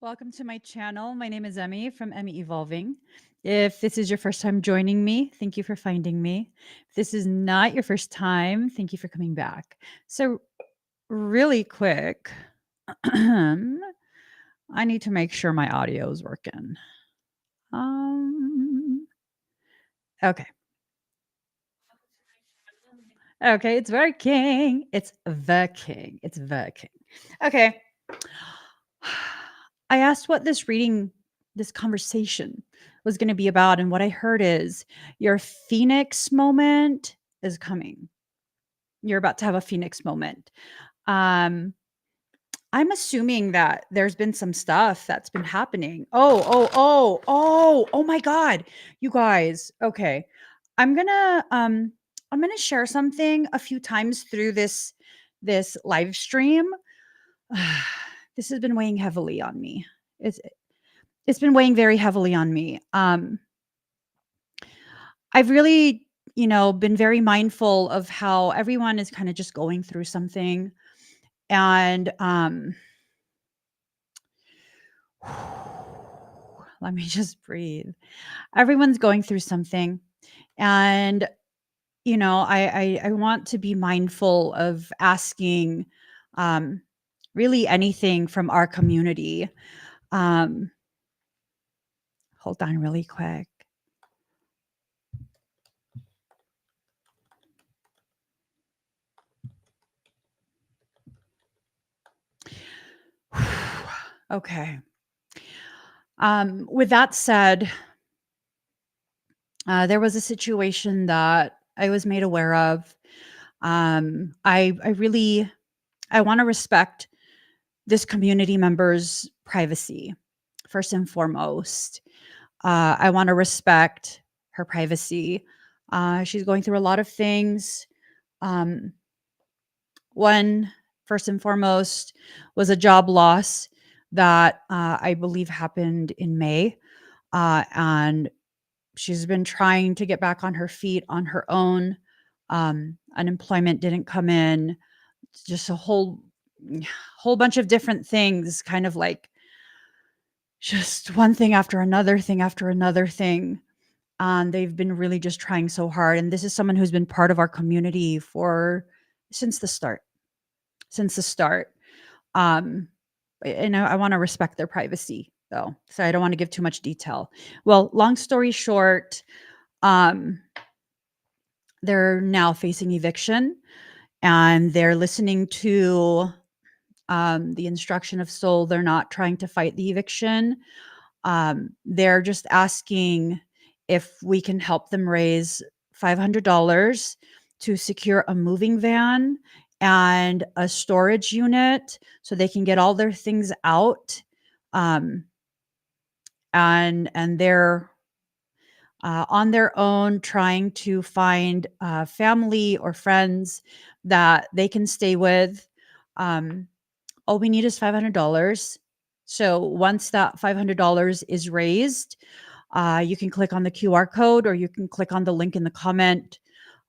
Welcome to my channel. My name is Emmy from Emmy Evolving. If this is your first time joining me, thank you for finding me. If this is not your first time, thank you for coming back. So, really quick, I need to make sure my audio is working. Okay. Okay, it's working. It's the king. It's the king. Okay. I asked what this conversation was going to be about. And what I heard is your phoenix moment is coming. You're about to have a phoenix moment. Um, I'm assuming that there's been some stuff that's been happening. Oh my God. You guys. Okay. I'm gonna share something a few times through this live stream. This has been weighing heavily on me. It's been weighing very heavily on me. I've really, been very mindful of how everyone is kind of just going through something. And let me just breathe. Everyone's going through something. And, I want to be mindful of asking really anything from our community. Um, hold on really quick. Okay. With that said, there was a situation that I was made aware of. I want to respect this community member's privacy first and foremost. I want to respect her privacy. She's going through a lot of things. Um, One, first and foremost, was a job loss that I believe happened in May. And she's been trying to get back on her feet on her own. Unemployment didn't come in. Just a whole bunch of different things, kind of like just one thing after another thing after another thing. And they've been really just trying so hard. And this is someone who's been part of our community for since the start. Since the start. Um, and I want to respect their privacy though. So I don't want to give too much detail. Well, long story short, um, they're now facing eviction and they're listening to the instruction of soul. They're not trying to fight the eviction. They're just asking if we can help them raise $500 to secure a moving van and a storage unit so they can get all their things out. Um, and they're on their own trying to find family or friends that they can stay with. All we need is $500. So once that $500 is raised, you can click on the QR code or you can click on the link in the comment.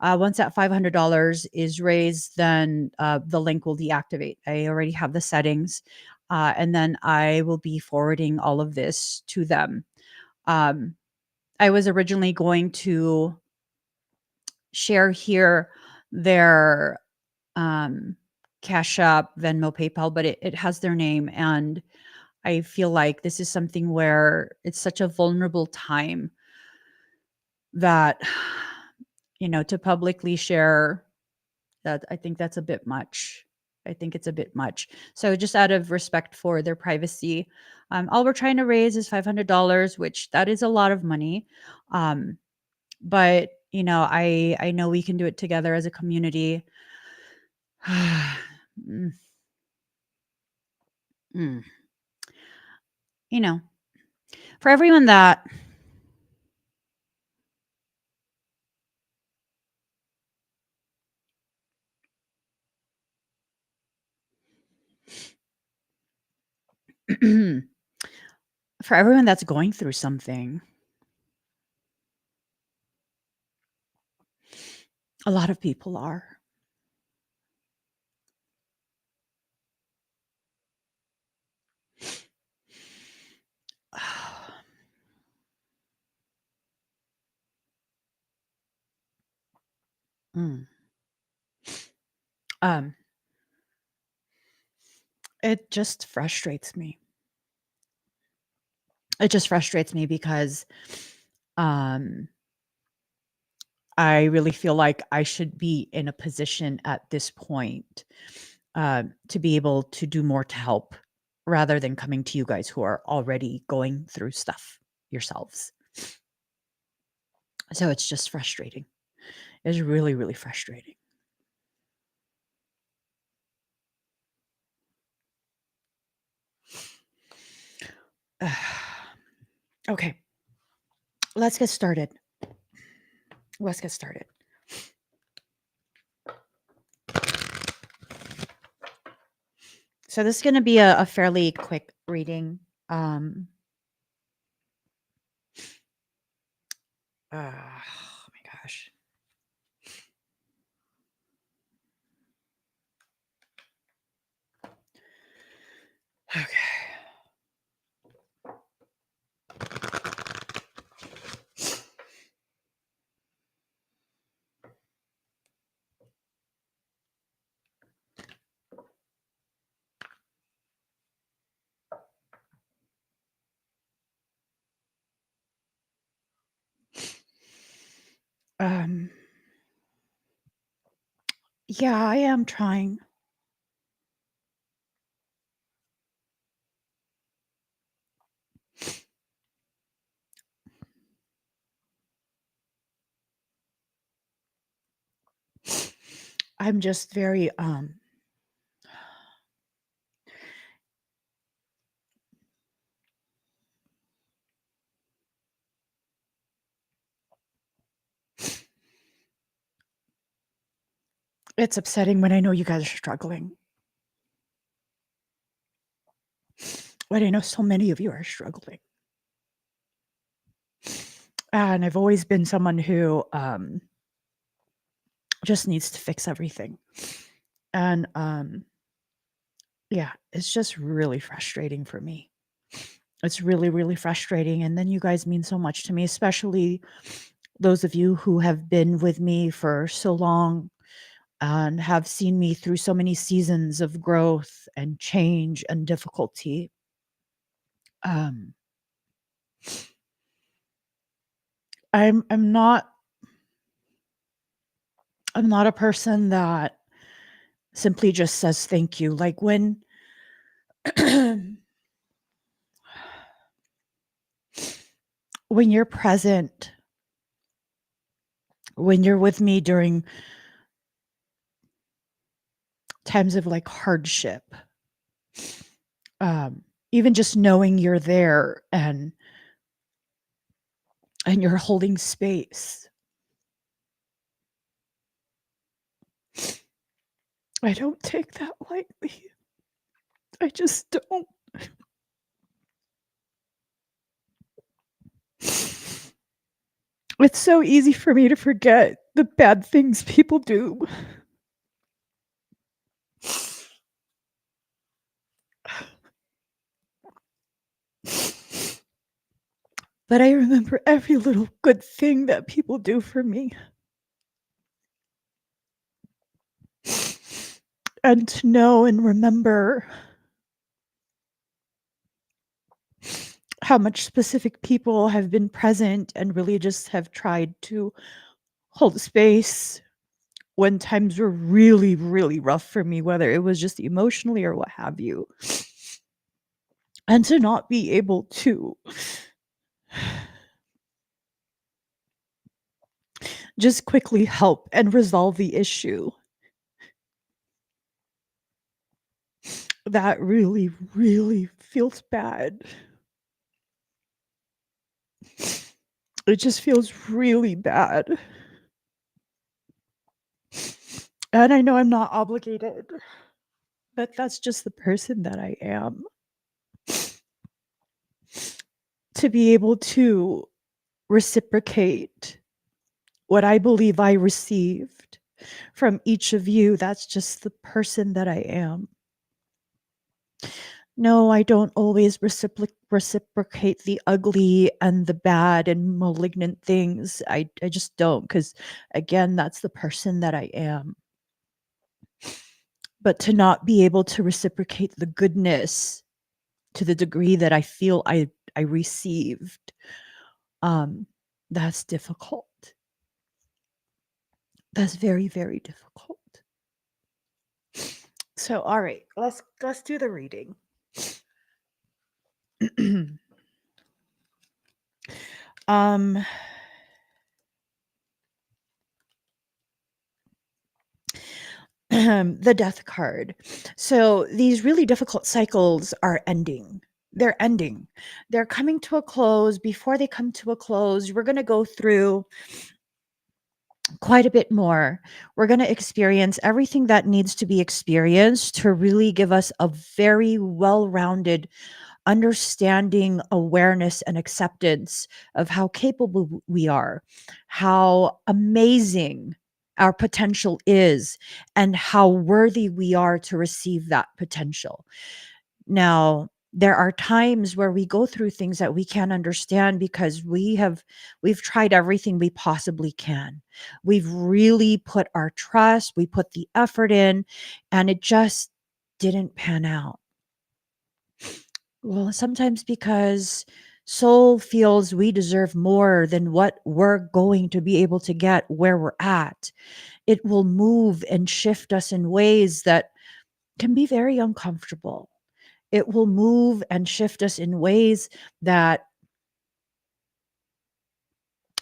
Once that $500 is raised, then the link will deactivate. I already have the settings. And then I will be forwarding all of this to them. I was originally going to share here their Cash App, Venmo, PayPal, but it has their name. And I feel like this is something where it's such a vulnerable time that, to publicly share that, I think that's a bit much. I think it's a bit much. So just out of respect for their privacy, all we're trying to raise is $500, which that is a lot of money. But I know we can do it together as a community. Mm, mm. You know, for everyone that for everyone that's going through something, a lot of people are. Mm. Um, it just frustrates me. It just frustrates me because um I really feel like I should be in a position at this point to be able to do more to help rather than coming to you guys who are already going through stuff yourselves. So it's just frustrating. It's really, really frustrating. Okay, let's get started. Let's get started. So this is going to be a fairly quick reading. Oh my gosh. Okay. Yeah, I am trying. I'm just very it's upsetting when I know you guys are struggling. When I know so many of you are struggling. And I've always been someone who just needs to fix everything. And yeah, it's just really frustrating for me. It's really, really frustrating. And then you guys mean so much to me, especially those of you who have been with me for so long and have seen me through so many seasons of growth and change and difficulty. Um, I'm not a person that simply just says thank you. Like when when you're present, when you're with me during times of like hardship, even just knowing you're there and you're holding space. I don't take that lightly. I just don't. It's so easy for me to forget the bad things people do. But I remember every little good thing that people do for me. And to know and remember how much specific people have been present and really just have tried to hold space when times were really, really rough for me, whether it was just emotionally or what have you. And to not be able to just quickly help and resolve the issue. That really, really feels bad. It just feels really bad. And I know I'm not obligated, but that's just the person that I am. To be able to reciprocate what I believe I received from each of you, that's just the person that I am. No, I don't always reciprocate the ugly and the bad and malignant things. I just don't, because again, that's the person that I am. But to not be able to reciprocate the goodness to the degree that I feel I received, um, that's difficult. That's very, very difficult. So, all right, let's do the reading. um the death card. So these really difficult cycles are ending. They're ending. They're coming to a close. Before they come to a close, we're going to go through quite a bit more. We're going to experience everything that needs to be experienced to really give us a very well-rounded understanding, awareness, and acceptance of how capable we are, how amazing our potential is, and how worthy we are to receive that potential. Now, there are times where we go through things that we can't understand because we've tried everything we possibly can. We've really put our trust, we put the effort in, and it just didn't pan out. Well, sometimes because soul feels we deserve more than what we're going to be able to get where we're at, it will move and shift us in ways that can be very uncomfortable. It will move and shift us in ways that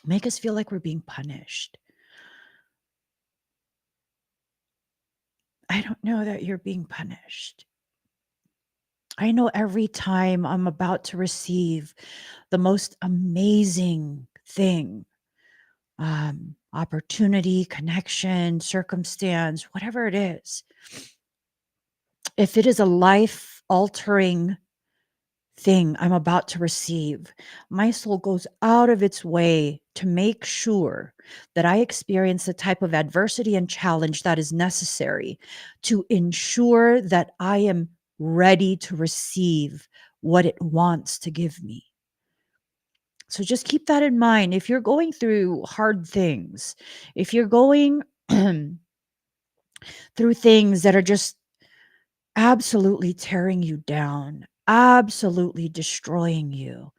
make us feel like we're being punished. I don't know that you're being punished. I know every time I'm about to receive the most amazing thing, opportunity, connection, circumstance, whatever it is, if it is a life altering thing I'm about to receive, my soul goes out of its way to make sure that I experience the type of adversity and challenge that is necessary to ensure that I am ready to receive what it wants to give me. So just keep that in mind. If you're going through hard things, if you're going through things that are just absolutely tearing you down, absolutely destroying you,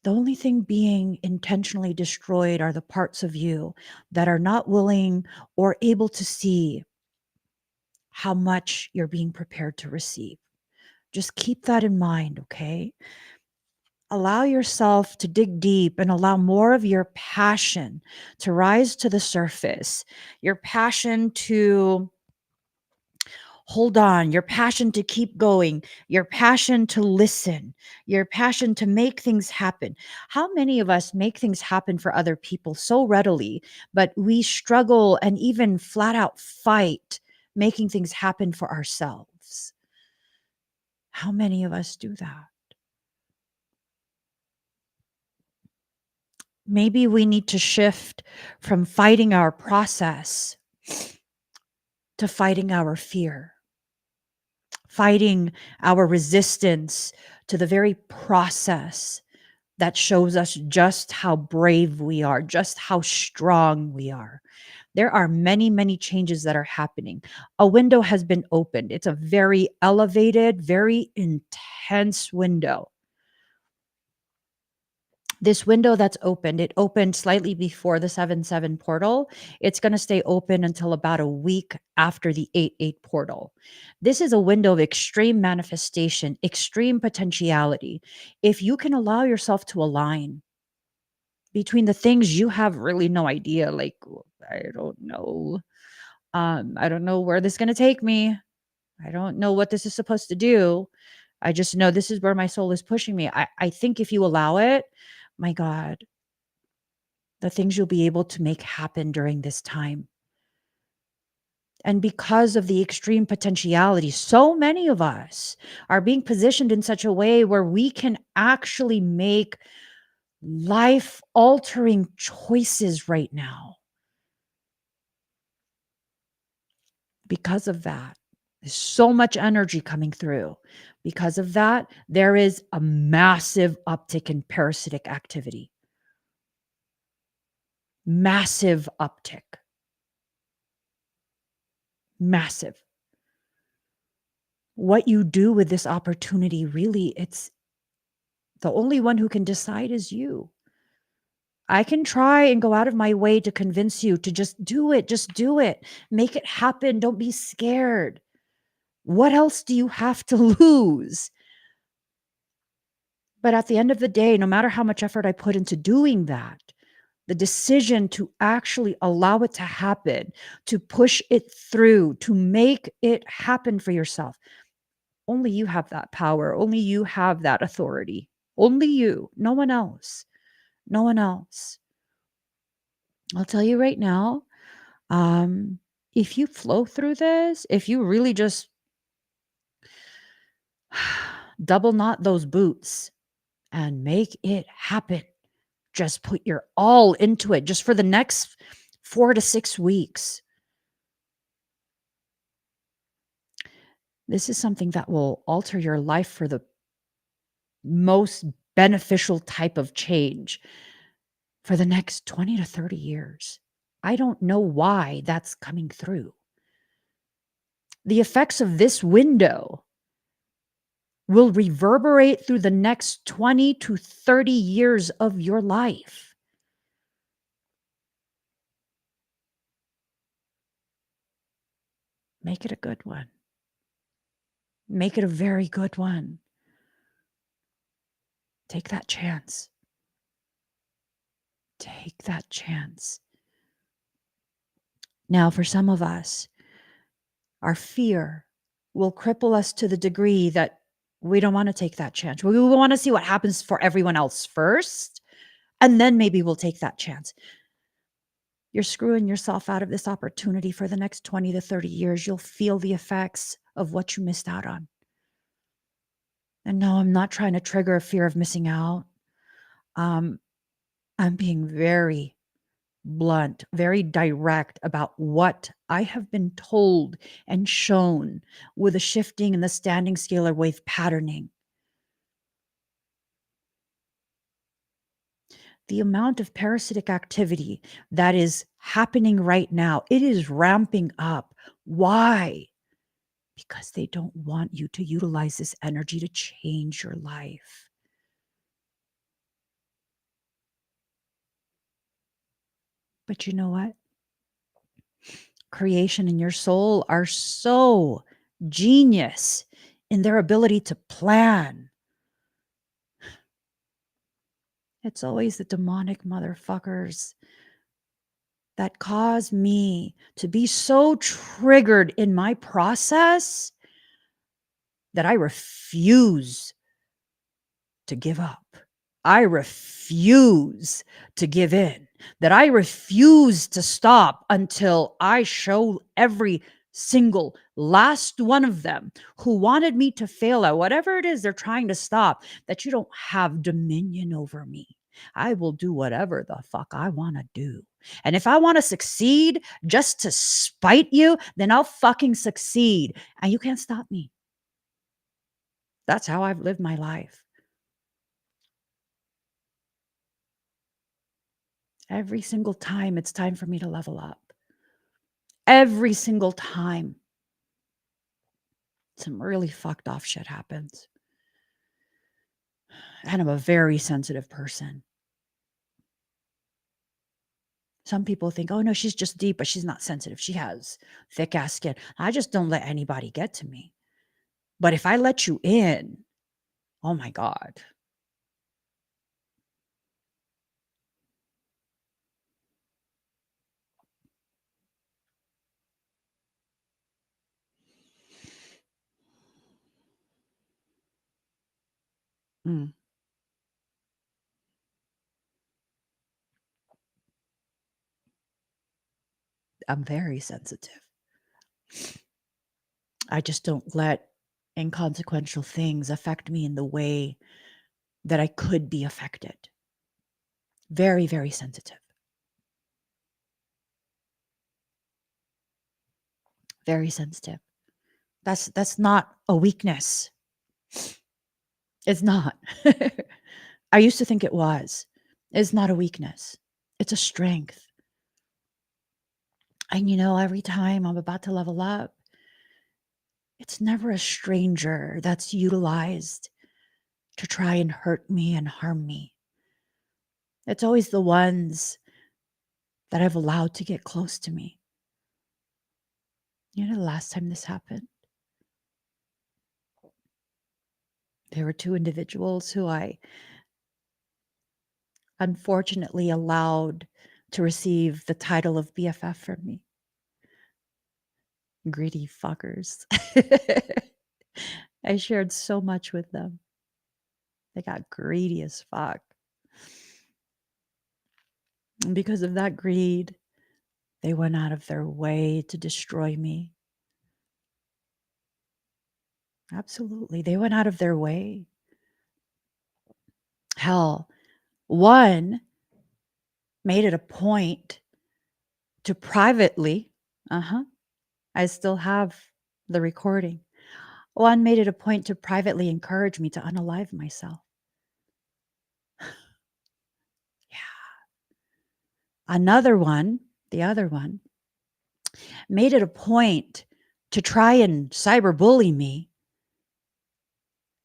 the only thing being intentionally destroyed are the parts of you that are not willing or able to see how much you're being prepared to receive. Just keep that in mind, okay? Allow yourself to dig deep and allow more of your passion to rise to the surface, your passion to hold on, your passion to keep going, your passion to listen, your passion to make things happen. How many of us make things happen for other people so readily, but we struggle and even flat out fight making things happen for ourselves? How many of us do that? Maybe we need to shift from fighting our process to fighting our fear, fighting our resistance to the very process that shows us just how brave we are, just how strong we are. There are many, many changes that are happening. A window has been opened. It's a very elevated, very intense window. This window that's opened, it opened slightly before the 7-7 portal. It's going to stay open until about a week after the 8-8 portal. This is a window of extreme manifestation, extreme potentiality. If you can allow yourself to align between the things you have really no idea, like, I don't know. I don't know where this is going to take me. I don't know what this is supposed to do. I just know this is where my soul is pushing me. I think if you allow it, my God, the things you'll be able to make happen during this time. And because of the extreme potentiality, so many of us are being positioned in such a way where we can actually make life altering choices right now because of that. There's so much energy coming through. Because of that, there is a massive uptick in parasitic activity. Massive uptick. Massive. What you do with this opportunity, really, it's the only one who can decide is you. I can try and go out of my way to convince you to just do it. Just do it. Make it happen. Don't be scared. What else do you have to lose? But at the end of the day, no matter how much effort I put into doing that, the decision to actually allow it to happen, to push it through, to make it happen for yourself, only you have that power. Only you have that authority. Only you. No one else. No one else. I'll tell you right now, if you flow through this, if you really just double knot those boots and make it happen, just put your all into it just for the next 4 to 6 weeks. This is something that will alter your life for the most beneficial type of change for the next 20 to 30 years. I don't know why that's coming through. The effects of this window will reverberate through the next 20 to 30 years of your life. Make it a good one. Make it a very good one. Take that chance. Take that chance. Now, for some of us, our fear will cripple us to the degree that we don't want to take that chance. We want to see what happens for everyone else first, and then maybe we'll take that chance. You're screwing yourself out of this opportunity for the next 20 to 30 years. You'll feel the effects of what you missed out on. And no, I'm not trying to trigger a fear of missing out. I'm being very blunt, very direct about what I have been told and shown with the shifting and the standing scalar wave patterning. The amount of parasitic activity that is happening right now, it is ramping up. Why? Because they don't want you to utilize this energy to change your life. But you know what? Creation and your soul are so genius in their ability to plan. It's always the demonic motherfuckers that cause me to be so triggered in my process that I refuse to give up. I refuse to give in, that I refuse to stop until I show every single last one of them who wanted me to fail at whatever it is they're trying to stop, that you don't have dominion over me. I will do whatever the fuck I want to do. And if I want to succeed just to spite you, then I'll fucking succeed. And you can't stop me. That's how I've lived my life. Every single time it's time for me to level up. Every single time some really fucked off shit happens. And I'm a very sensitive person. Some people think, oh no, she's just deep, but she's not sensitive. She has thick ass skin. I just don't let anybody get to me. But if I let you in, oh my God. Mm, I'm very sensitive. I just don't let inconsequential things affect me in the way that I could be affected. Very, very sensitive. Very sensitive. That's not a weakness. It's not. I used to think it was. It's not a weakness. It's a strength. And every time I'm about to level up, it's never a stranger that's utilized to try and hurt me and harm me. It's always the ones that I've allowed to get close to me. The last time this happened, there were two individuals who I unfortunately allowed to receive the title of BFF from me. Greedy fuckers. I shared so much with them. They got greedy as fuck. And because of that greed, they went out of their way to destroy me. Absolutely. They went out of their way. Hell, one made it a point to privately, I still have the recording. One made it a point to privately encourage me to unalive myself. Yeah. Another one, the other one, made it a point to try and cyberbully me,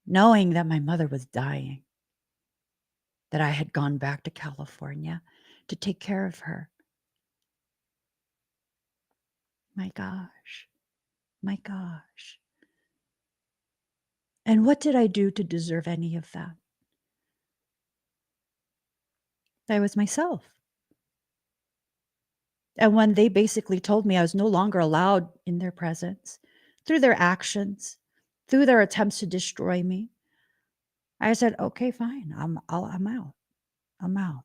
knowing that my mother was dying, that I had gone back to California to take care of her. My gosh. My gosh. And what did I do to deserve any of that? I was myself. And when they basically told me I was no longer allowed in their presence, through their actions, through their attempts to destroy me, I said, okay, fine. I'm out. I'm out.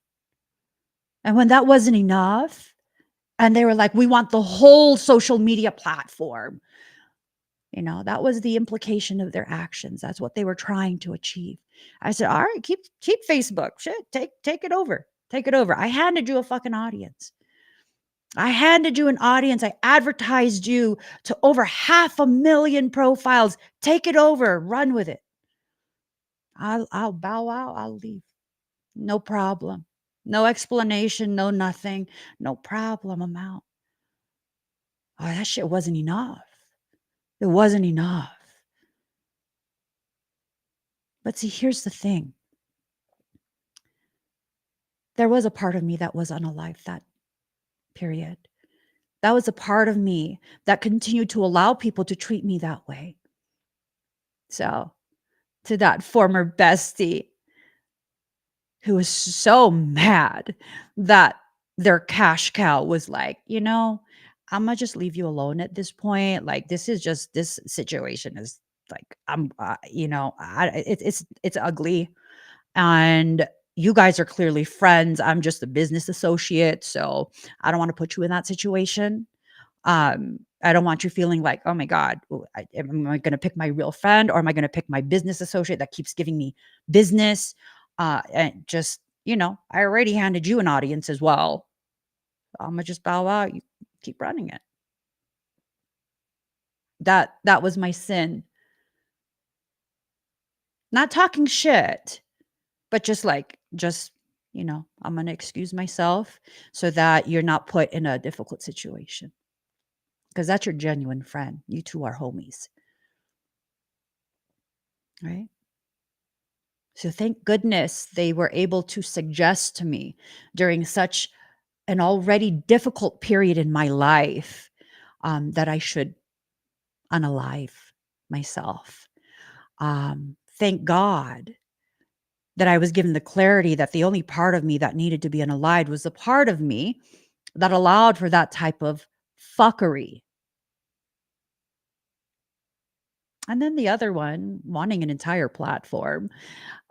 And when that wasn't enough, and they were like, we want the whole social media platform. That was the implication of their actions. That's what they were trying to achieve. I said, all right, keep Facebook. Shit, take it over. Take it over. I handed you a fucking audience. I handed you an audience. I advertised you to over 500,000 profiles. Take it over. Run with it. I'll bow out. I'll leave. No problem. No explanation. No nothing. No problem. I'm out. Oh, that shit wasn't enough. It wasn't enough. But see, here's the thing. There was a part of me that was unalive that period. That was a part of me that continued to allow people to treat me that way. So, to that former bestie who was so mad that their cash cow was like, I'm gonna just leave you alone at this point. Like, this situation is like, it's ugly. And you guys are clearly friends. I'm just a business associate. So I don't want to put you in that situation. I don't want you feeling like, oh my God, am I going to pick my real friend, or am I going to pick my business associate that keeps giving me business? And just, I already handed you an audience as well. I'm going to just bow out. You keep running it. That was my sin. Not talking shit, but just I'm going to excuse myself so that you're not put in a difficult situation. Because that's your genuine friend. You two are homies. Right? So thank goodness they were able to suggest to me during such an already difficult period in my life that I should unalive myself. Thank God that I was given the clarity that the only part of me that needed to be unalived was the part of me that allowed for that type of fuckery. And then the other one, wanting an entire platform.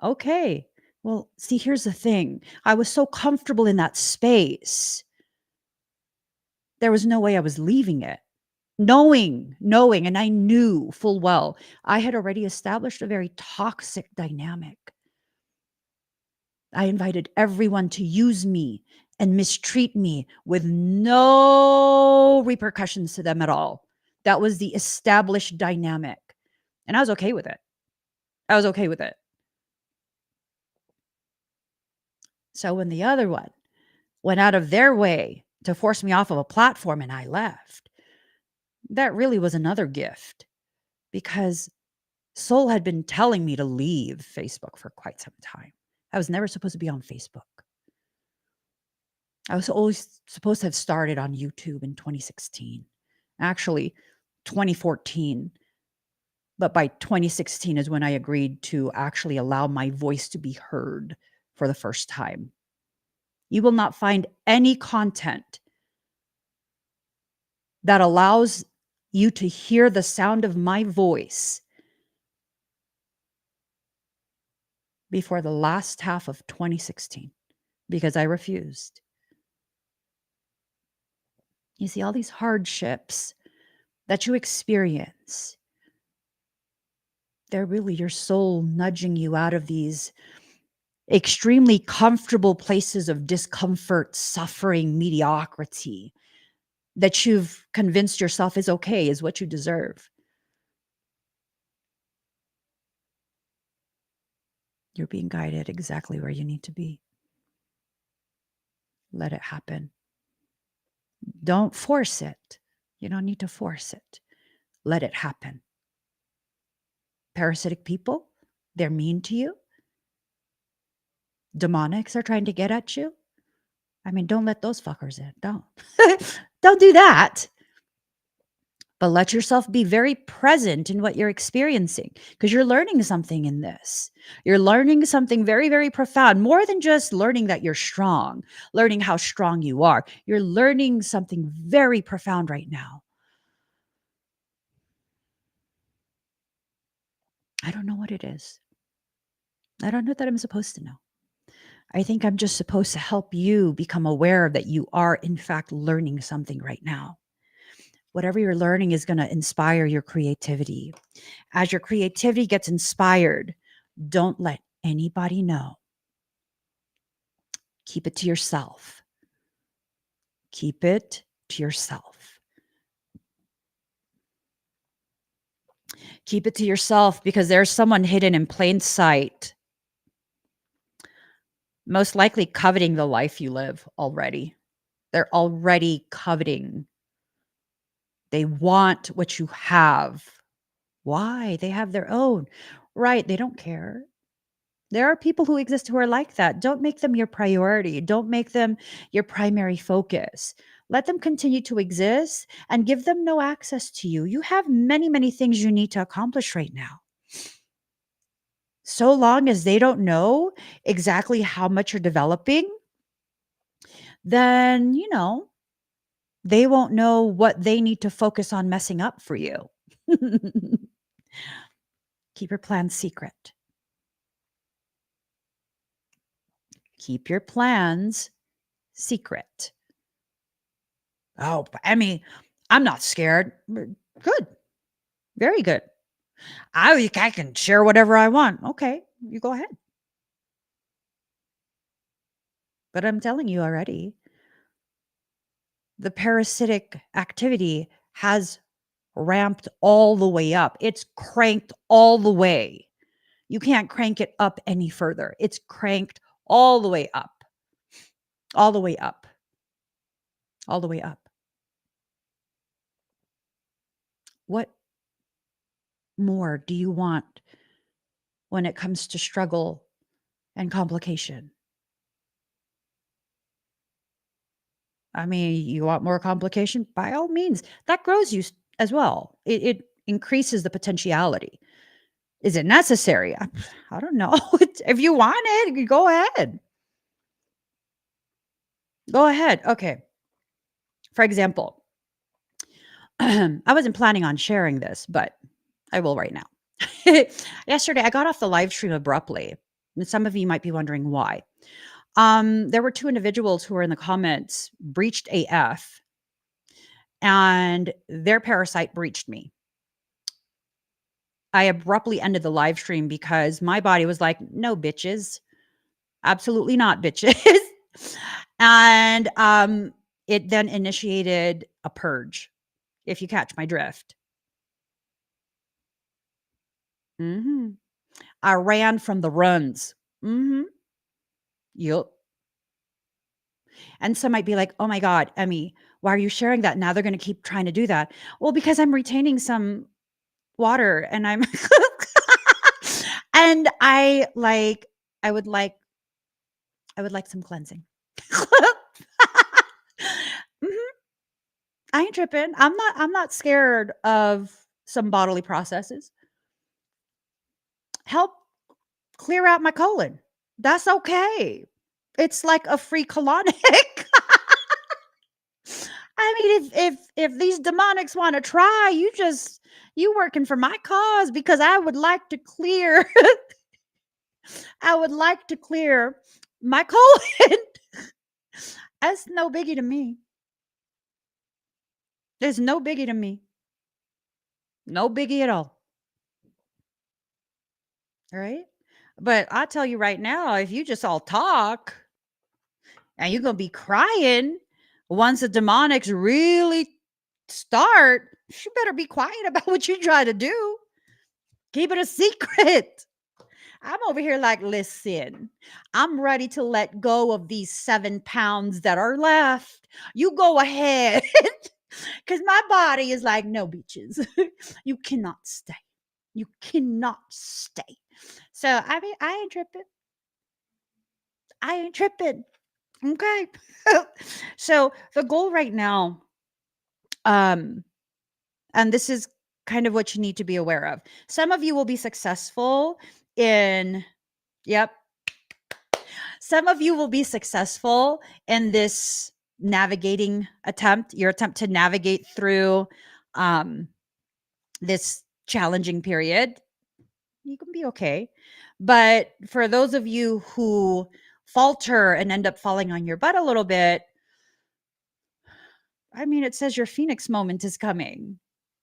Okay. Well, see, here's the thing. I was so comfortable in that space. There was no way I was leaving it. Knowing, and I knew full well, I had already established a very toxic dynamic. I invited everyone to use me and mistreat me with no repercussions to them at all. That was the established dynamic. And I was okay with it. I was okay with it. So when the other one went out of their way to force me off of a platform and I left, that really was another gift, because Soul had been telling me to leave Facebook for quite some time. I was never supposed to be on Facebook. I was always supposed to have started on YouTube in 2016. Actually, 2014. But by 2016 is when I agreed to actually allow my voice to be heard for the first time. You will not find any content that allows you to hear the sound of my voice before the last half of 2016, because I refused. You see, all these hardships that you experience, they're really your soul nudging you out of these extremely comfortable places of discomfort, suffering, mediocrity that you've convinced yourself is okay, is what you deserve. You're being guided exactly where you need to be. Let it happen. Don't force it. You don't need to force it. Let it happen. Parasitic people, they're mean to you. Demonics are trying to get at you. I mean, don't let those fuckers in. Don't. Don't do that. But let yourself be very present in what you're experiencing, because you're learning something in this. You're learning something very, very profound, more than just learning that you're strong, learning how strong you are. You're learning something very profound right now. I don't know what it is. I don't know that I'm supposed to know. I think I'm just supposed to help you become aware that you are, in fact, learning something right now. Whatever you're learning is going to inspire your creativity. As your creativity gets inspired, don't let anybody know. Keep it to yourself. Keep it to yourself. Keep it to yourself, because there's someone hidden in plain sight, most likely coveting the life you live already. They're already coveting. They want what you have. Why? They have their own. Right. They don't care. There are people who exist who are like that. Don't make them your priority. Don't make them your primary focus. Let them continue to exist and give them no access to you. You have many, many things you need to accomplish right now. So long as they don't know exactly how much you're developing, then, they won't know what they need to focus on messing up for you. Keep your plans secret. Keep your plans secret. Oh, I mean, I'm not scared. Good. Very good. I can share whatever I want. Okay, you go ahead. But I'm telling you already, the parasitic activity has ramped all the way up. It's cranked all the way. You can't crank it up any further. It's cranked all the way up. All the way up. All the way up. What more do you want when it comes to struggle and complication? I mean, you want more complication? By all means, that grows you as well. It increases the potentiality. Is it necessary? I don't know. If you want it, go ahead. Go ahead. Okay. For example, I wasn't planning on sharing this, but I will right now. Yesterday, I got off the live stream abruptly. And some of you might be wondering why. There were two individuals who were in the comments, breached AF, and their parasite breached me. I abruptly ended the live stream because my body was like, no, bitches. Absolutely not, bitches. And it then initiated a purge. if you catch my drift. I ran from the runs. Yup. And some might be like, "Oh my god, Emmy, why are you sharing that? Now they're gonna keep trying to do that." Well, because I'm retaining some water and I'm and I would like I would like some cleansing. Mhm. I ain't tripping. I'm not scared of some bodily processes. Help clear out my colon. That's okay. It's like a free colonic. I mean, if these demonics want to try, you working for my cause because I would like to clear I would like to clear my colon. That's no biggie to me. There's no biggie to me. No biggie at all. All right. But I tell you right now, if you just all talk and you're gonna be crying once the demonics really start, you better be quiet about what you try to do. Keep it a secret. I'm over here like, listen, I'm ready to let go of these 7 pounds that are left. You go ahead. Because my body is like, no, beaches. You cannot stay. You cannot stay. So, I mean, I ain't tripping. I ain't tripping. Okay. So, the goal right now, um, and this is kind of what you need to be aware of. Some of you will be successful in, yep, some of you will be successful in this navigating attempt, your attempt to navigate through um, this challenging period. You can be okay. But for those of you who falter and end up falling on your butt a little bit, I mean, it says your Phoenix moment is coming,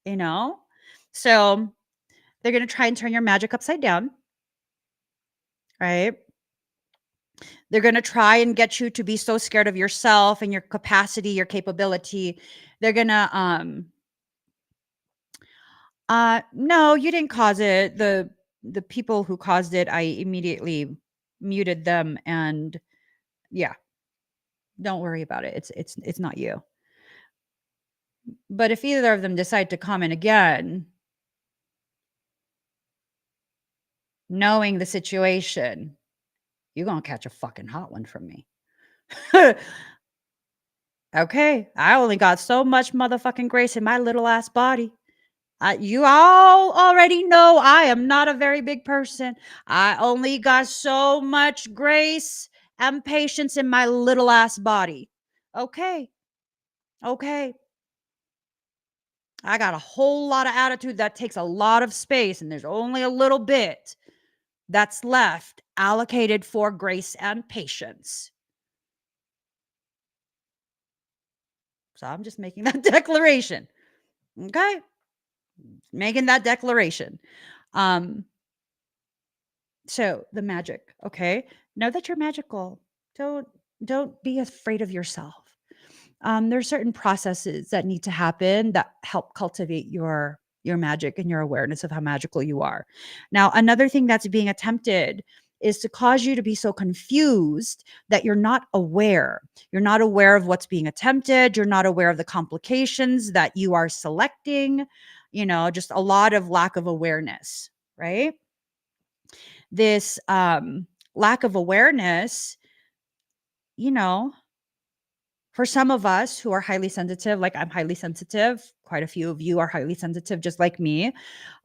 you know? So they're going to try and turn your magic upside down, right? They're going to try and get you to be so scared of yourself and your capacity, your capability. They're going to no, you didn't cause it. The people who caused it, I immediately muted them and yeah, don't worry about it. It's not you. But if either of them decide to comment again, knowing the situation, you're going to catch a fucking hot one from me. Okay, I only got so much motherfucking grace in my little ass body. You all already know I am not a very big person. I only got so much grace and patience in my little ass body. Okay. Okay. I got a whole lot of attitude that takes a lot of space, and there's only a little bit that's left allocated for grace and patience. So I'm just making that declaration. Okay? Making that declaration. So the magic, okay? Know that you're magical. Don't be afraid of yourself. There's certain processes that need to happen that help cultivate your magic and your awareness of how magical you are. Now, another thing that's being attempted is to cause you to be so confused that you're not aware. You're not aware of what's being attempted. You're not aware of the complications that you are selecting. Just a lot of lack of awareness, right? This lack of awareness, you know, for some of us who are highly sensitive, like I'm highly sensitive, quite a few of you are highly sensitive, just like me.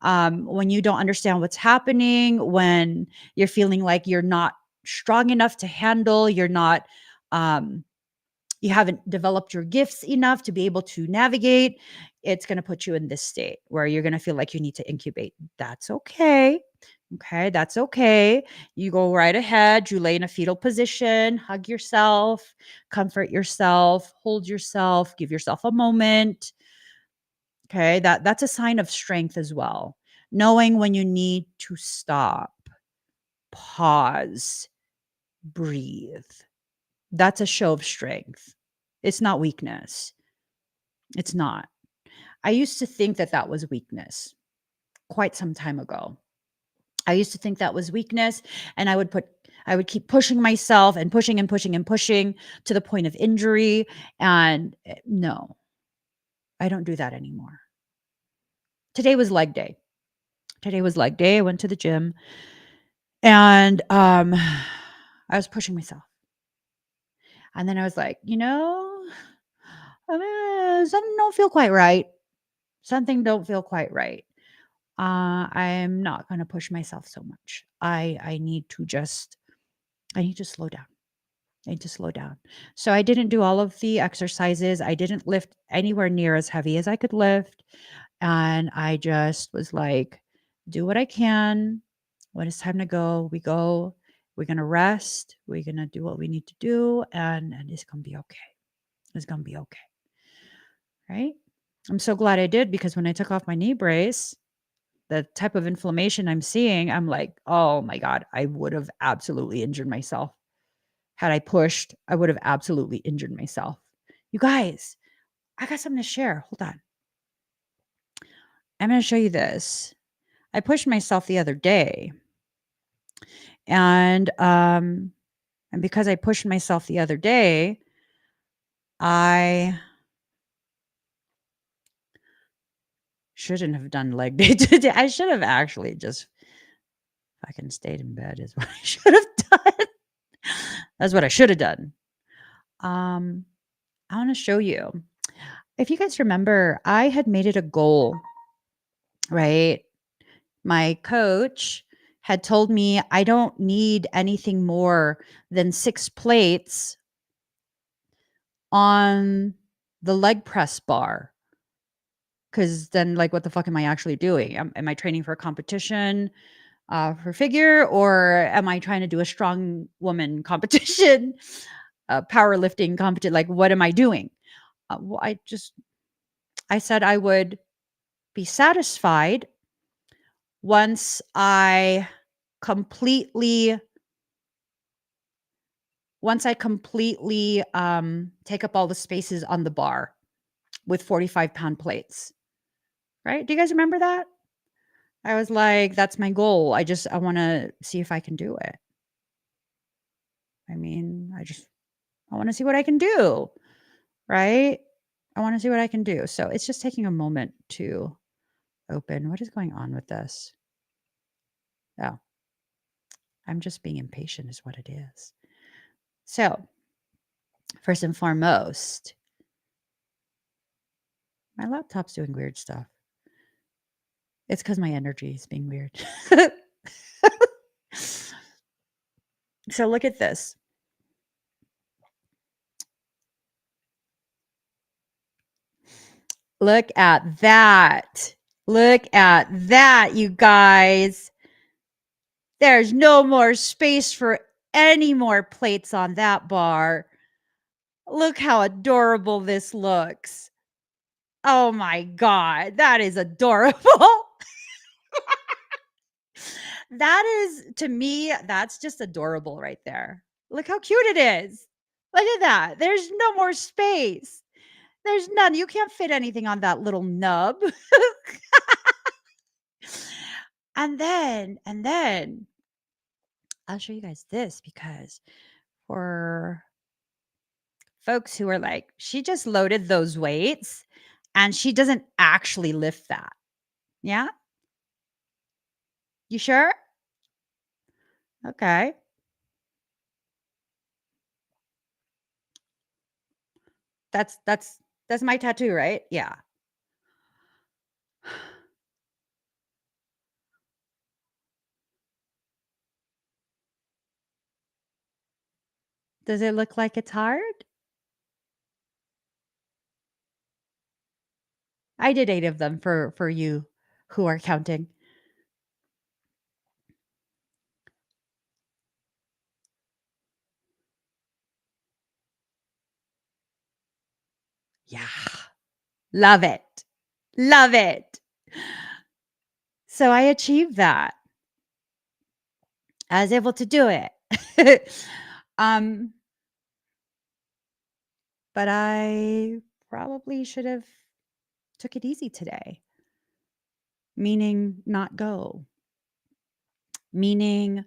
When you don't understand what's happening, when you're feeling like you're not strong enough to handle, um, you haven't developed your gifts enough to be able to navigate, it's going to put you in this state where you're going to feel like you need to incubate. That's okay. Okay, that's okay. You go right ahead. You lay in a fetal position, hug yourself, comfort yourself, hold yourself, give yourself a moment. Okay, that's a sign of strength as well. Knowing when you need to stop, pause, breathe. That's a show of strength. It's not weakness. It's not. I used to think that that was weakness quite some time ago. I used to think that was weakness, and I would keep pushing myself and pushing and pushing and pushing to the point of injury. And no, I don't do that anymore. Today was leg day. Today was leg day. I went to the gym and I was pushing myself. And then I was like, something don't feel quite right. Something don't feel quite right. I'm not going to push myself so much. I need to slow down. I need to slow down. So I didn't do all of the exercises. I didn't lift anywhere near as heavy as I could lift. And I just was like, do what I can. When it's time to go, we go. We're going to rest. We're going to do what we need to do. And it's going to be okay. It's going to be okay. Right? I'm so glad I did, because when I took off my knee brace, the type of inflammation I'm seeing, I'm like, oh my God, I would have absolutely injured myself. Had I pushed, I would have absolutely injured myself. You guys, I got something to share. Hold on. I'm going to show you this. I pushed myself the other day. And because I pushed myself the other day, I shouldn't have done leg day today. I should have actually just fucking stayed in bed is what I should have done. That's what I should have done. I want to show you. If you guys remember, I had made it a goal, right? My coach had told me I don't need anything more than 6 plates on the leg press bar. Because then, like, what the fuck am I actually doing? Am I training for a competition for figure, or am I trying to do a strong woman competition, powerlifting competition? Like, what am I doing? Well, I said I would be satisfied once I completely take up all the spaces on the bar with 45-pound plates. Right? Do you guys remember that? I was like, that's my goal. I want to see if I can do it. I mean, I want to see what I can do. Right? I want to see what I can do. So it's just taking a moment to open. What is going on with this? Oh, I'm just being impatient is what it is. So, first and foremost, my laptop's doing weird stuff. It's because my energy is being weird. So look at this. Look at that. Look at that, you guys. There's no more space for any more plates on that bar. Look how adorable this looks. Oh my God, that is adorable. That is, to me, that's just adorable right there. Look how cute it is. Look at that. There's no more space. There's none. You can't fit anything on that little nub. And then I'll show you guys this, because for folks who are like, she just loaded those weights and she doesn't actually lift that. Yeah? You sure? Okay. That's my tattoo, right? Yeah. Does it look like it's hard? I did 8 of them for you who are counting. Yeah. Love it. Love it. So I achieved that. I was able to do it. um, but I probably should have Took it easy today. Meaning not go. Meaning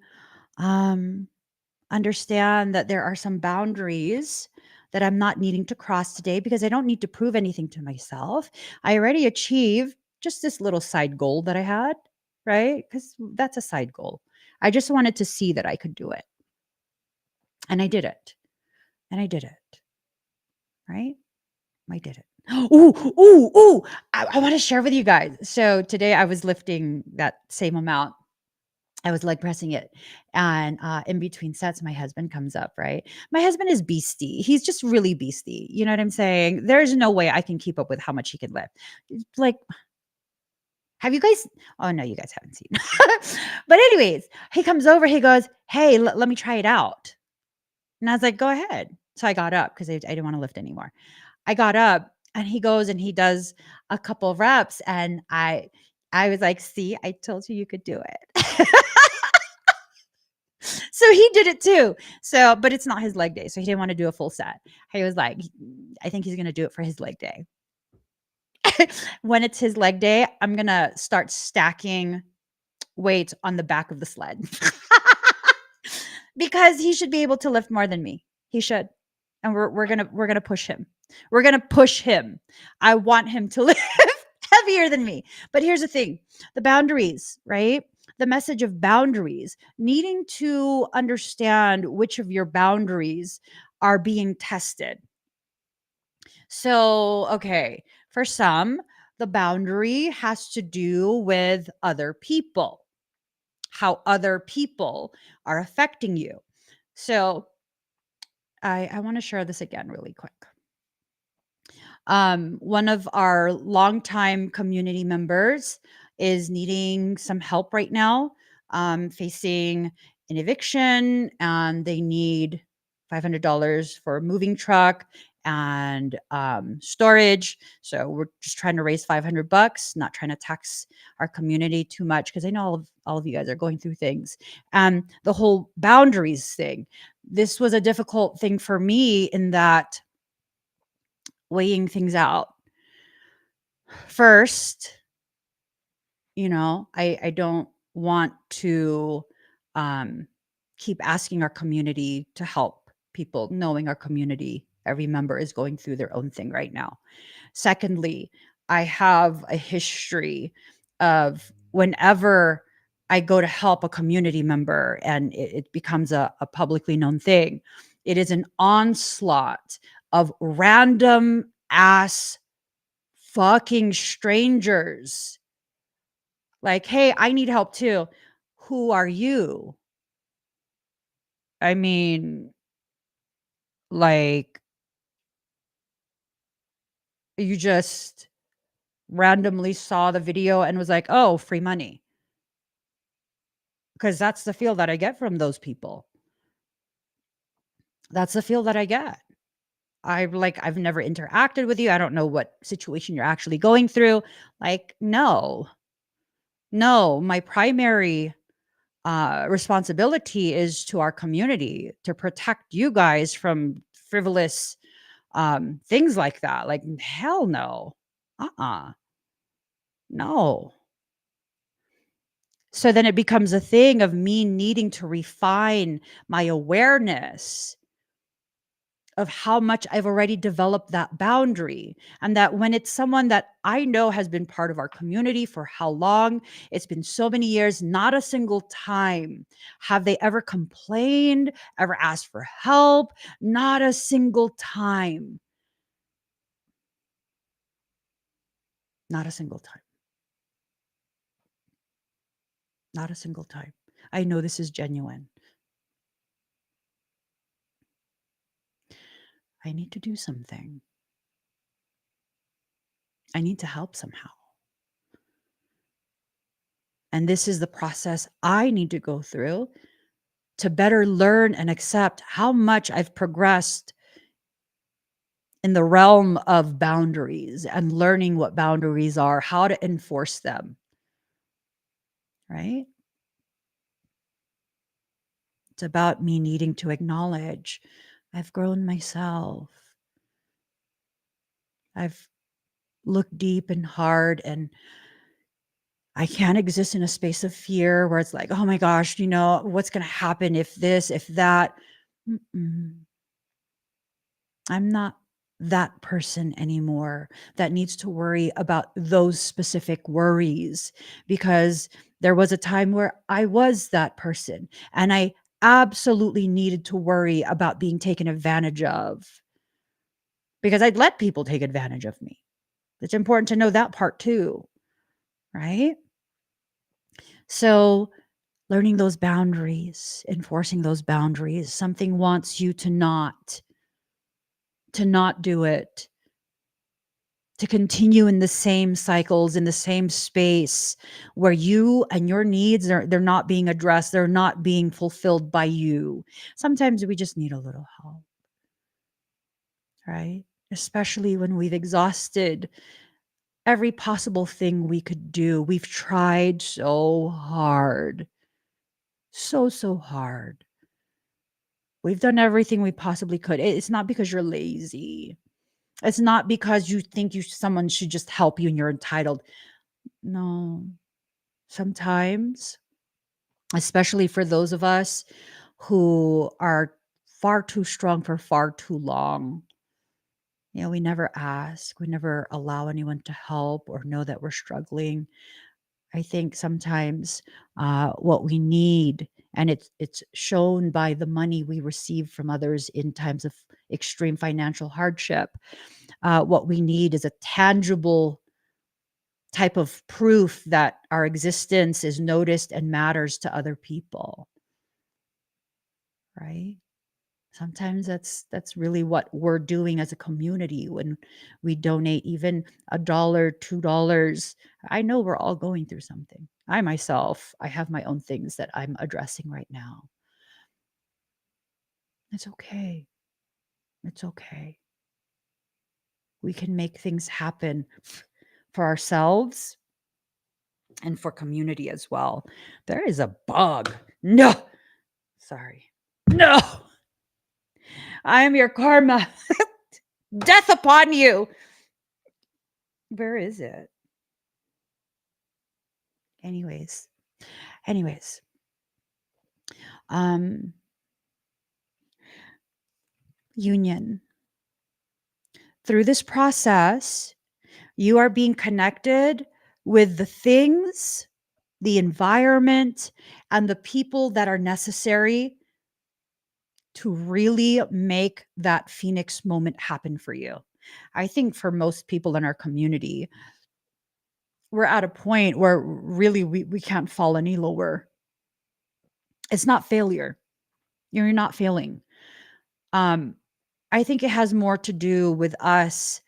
understand that there are some boundaries that I'm not needing to cross today because I don't need to prove anything to myself. I already achieved just this little side goal that I had, right? Because that's a side goal. I just wanted to see that I could do it. And I did it. And I did it. Right? I did it. Ooh, ooh, ooh. I want to share with you guys. So today I was lifting that same amount. I was leg pressing it. And in between sets, my husband comes up, right? My husband is beastie. He's just really beastie. You know what I'm saying? There's no way I can keep up with how much he can lift. Like, have you guys? Oh, no, you guys haven't seen. But, anyways, he comes over. He goes, hey, let me try it out. And I was like, go ahead. So I got up because I didn't want to lift anymore. I got up and he goes and he does a couple of reps. And I was like, see, I told you could do it. So he did it too. So, but it's not his leg day. So he didn't want to do a full set. He was like, I think he's going to do it for his leg day. When it's his leg day, I'm going to start stacking weight on the back of the sled because he should be able to lift more than me. He should. And we're going to push him. We're going to push him. I want him to lift heavier than me. But here's the thing, the boundaries, right? The message of boundaries, needing to understand which of your boundaries are being tested. So, okay, for some, the boundary has to do with other people, how other people are affecting you. So, I want to share this again really quick. One of our longtime community members is needing some help right now, facing an eviction, and they need $500 for a moving truck and storage. So we're just trying to raise $500, not trying to tax our community too much because I know all of you guys are going through things. The whole boundaries thing. This was a difficult thing for me in that weighing things out. First, I don't want to keep asking our community to help people, knowing our community, every member is going through their own thing right now. Secondly, I have a history of whenever I go to help a community member and it becomes a publicly known thing, it is an onslaught of random ass fucking strangers. Like, hey, I need help too. Who are you? I mean, like, you just randomly saw the video and was like, oh, free money. Because that's the feel that I get from those people. That's the feel that I get. I've never interacted with you. I don't know what situation you're actually going through. Like, no, my primary responsibility is to our community to protect you guys from frivolous things like that. Like, hell no. No. So then it becomes a thing of me needing to refine my awareness of how much I've already developed that boundary. And that when it's someone that I know has been part of our community for how long, it's been so many years, not a single time have they ever complained, ever asked for help, not a single time. Not a single time. Not a single time. I know this is genuine. I need to do something. I need to help somehow. And this is the process I need to go through to better learn and accept how much I've progressed in the realm of boundaries and learning what boundaries are, how to enforce them. Right? It's about me needing to acknowledge I've grown myself. I've look deep and hard, and I can't exist in a space of fear where it's like, oh my gosh, what's going to happen if this, if that. Mm-mm. I'm not that person anymore that needs to worry about those specific worries, because there was a time where I was that person and I absolutely needed to worry about being taken advantage of, because I'd let people take advantage of me. It's important to know that part too, right? So learning those boundaries, enforcing those boundaries, something wants you to not do it, to continue in the same cycles, in the same space where you and your needs they're not being addressed, they're not being fulfilled by you. Sometimes we just need a little help, right? Especially when we've exhausted every possible thing we could do. We've tried so hard. So hard. We've done everything we possibly could. It's not because you're lazy. It's not because you think someone should just help you and you're entitled. No. Sometimes, especially for those of us who are far too strong for far too long, we never ask, we never allow anyone to help or know that we're struggling. I think sometimes what we need, and it's shown by the money we receive from others in times of extreme financial hardship, what we need is a tangible type of proof that our existence is noticed and matters to other people, right? Sometimes that's really what we're doing as a community when we donate even $1, $2. I know we're all going through something. I have my own things that I'm addressing right now. It's okay. It's okay. We can make things happen for ourselves and for community as well. There is a bug. No. Sorry. No. I am your karma. Death upon you. Where is it? Anyways. Um Union. Through this process, you are being connected with the things, the environment, and the people that are necessary to really make that Phoenix moment happen for you. I think for most people in our community, we're at a point where really we can't fall any lower. It's not failure. You're not failing. Um, I think it has more to do with us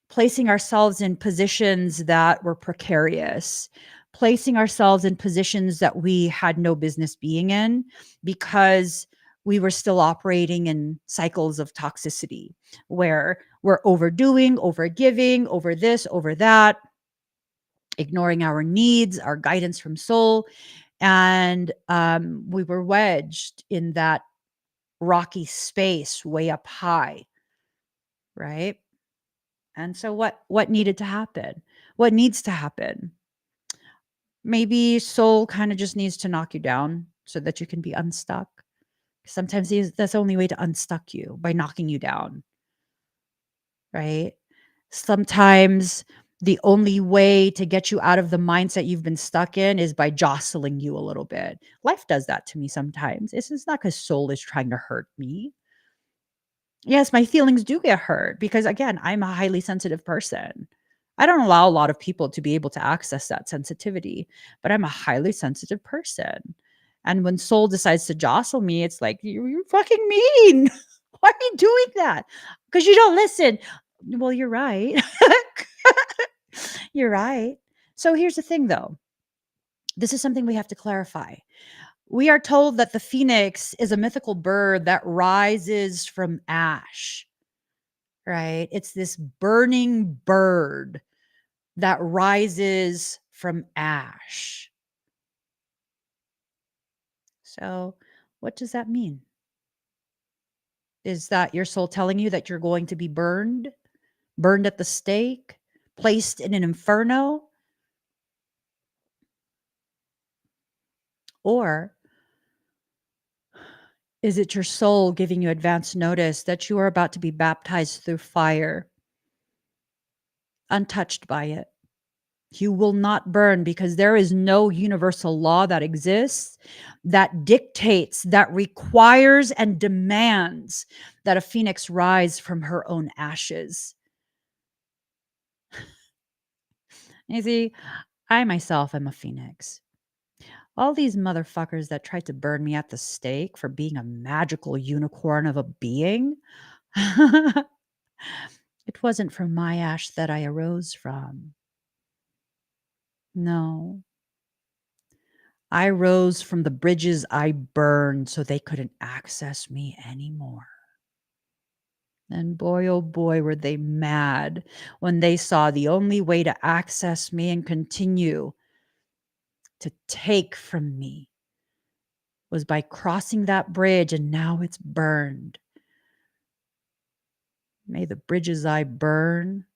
placing ourselves in positions that were precarious, placing ourselves in positions that we had no business being in because we were still operating in cycles of toxicity where we're overdoing, overgiving, over this, over that, ignoring our needs, our guidance from soul. And we were wedged in that rocky space way up high, right? And so what needed to happen? What needs to happen? Maybe soul kind of just needs to knock you down so that you can be unstuck. Sometimes that's the only way to unstuck you, by knocking you down, right? Sometimes the only way to get you out of the mindset you've been stuck in is by jostling you a little bit. Life does that to me sometimes. It's not because soul is trying to hurt me. Yes, my feelings do get hurt because, again, I'm a highly sensitive person. I don't allow a lot of people to be able to access that sensitivity, but I'm a highly sensitive person. And when soul decides to jostle me, it's like, you're fucking mean. Why are you doing that? Because you don't listen. Well, you're right. You're right. So here's the thing, though. This is something we have to clarify. We are told that the phoenix is a mythical bird that rises from ash, right? It's this burning bird that rises from ash. So, what does that mean? Is that your soul telling you that you're going to be burned at the stake? placed in an inferno? Or is it your soul giving you advance notice that you are about to be baptized through fire, untouched by it? You will not burn, because there is no universal law that exists that dictates, that requires, and demands that a phoenix rise from her own ashes. You see, I myself am a phoenix. All these motherfuckers that tried to burn me at the stake for being a magical unicorn of a being, it wasn't from my ash that I arose from. No. I rose from the bridges I burned so they couldn't access me anymore. And boy, oh boy, were they mad when they saw the only way to access me and continue to take from me was by crossing that bridge, and now it's burned. May the bridges I burn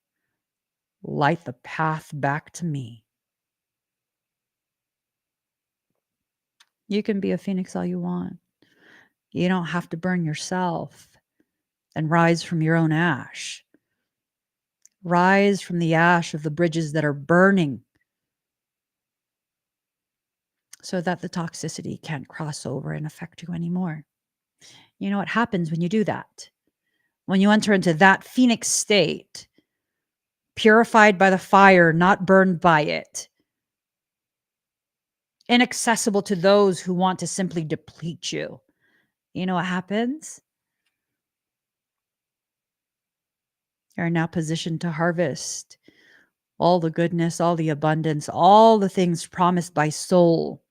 light the path back to me. You can be a phoenix all you want. You don't have to burn yourself and rise from your own ash. Rise from the ash of the bridges that are burning so that the toxicity can't cross over and affect you anymore. You know what happens when you do that? When you enter into that phoenix state, purified by the fire, not burned by it, inaccessible to those who want to simply deplete you. You know what happens? You're now positioned to harvest all the goodness, all the abundance, all the things promised by soul,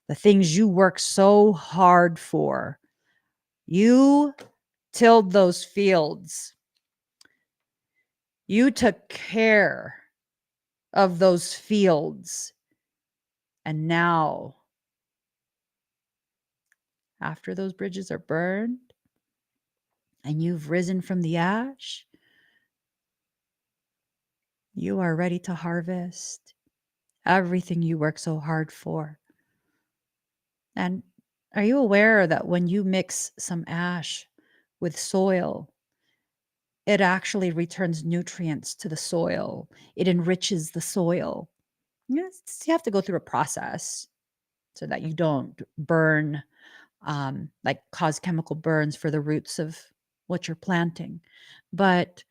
the things you work so hard for. You tilled those fields. You took care of those fields. And now, after those bridges are burned and you've risen from the ash, you are ready to harvest everything you work so hard for. And are you aware that when you mix some ash with soil, it actually returns nutrients to the soil? It enriches the soil. Yes, you have to go through a process so that you don't burn, like cause chemical burns for the roots of what you're planting. But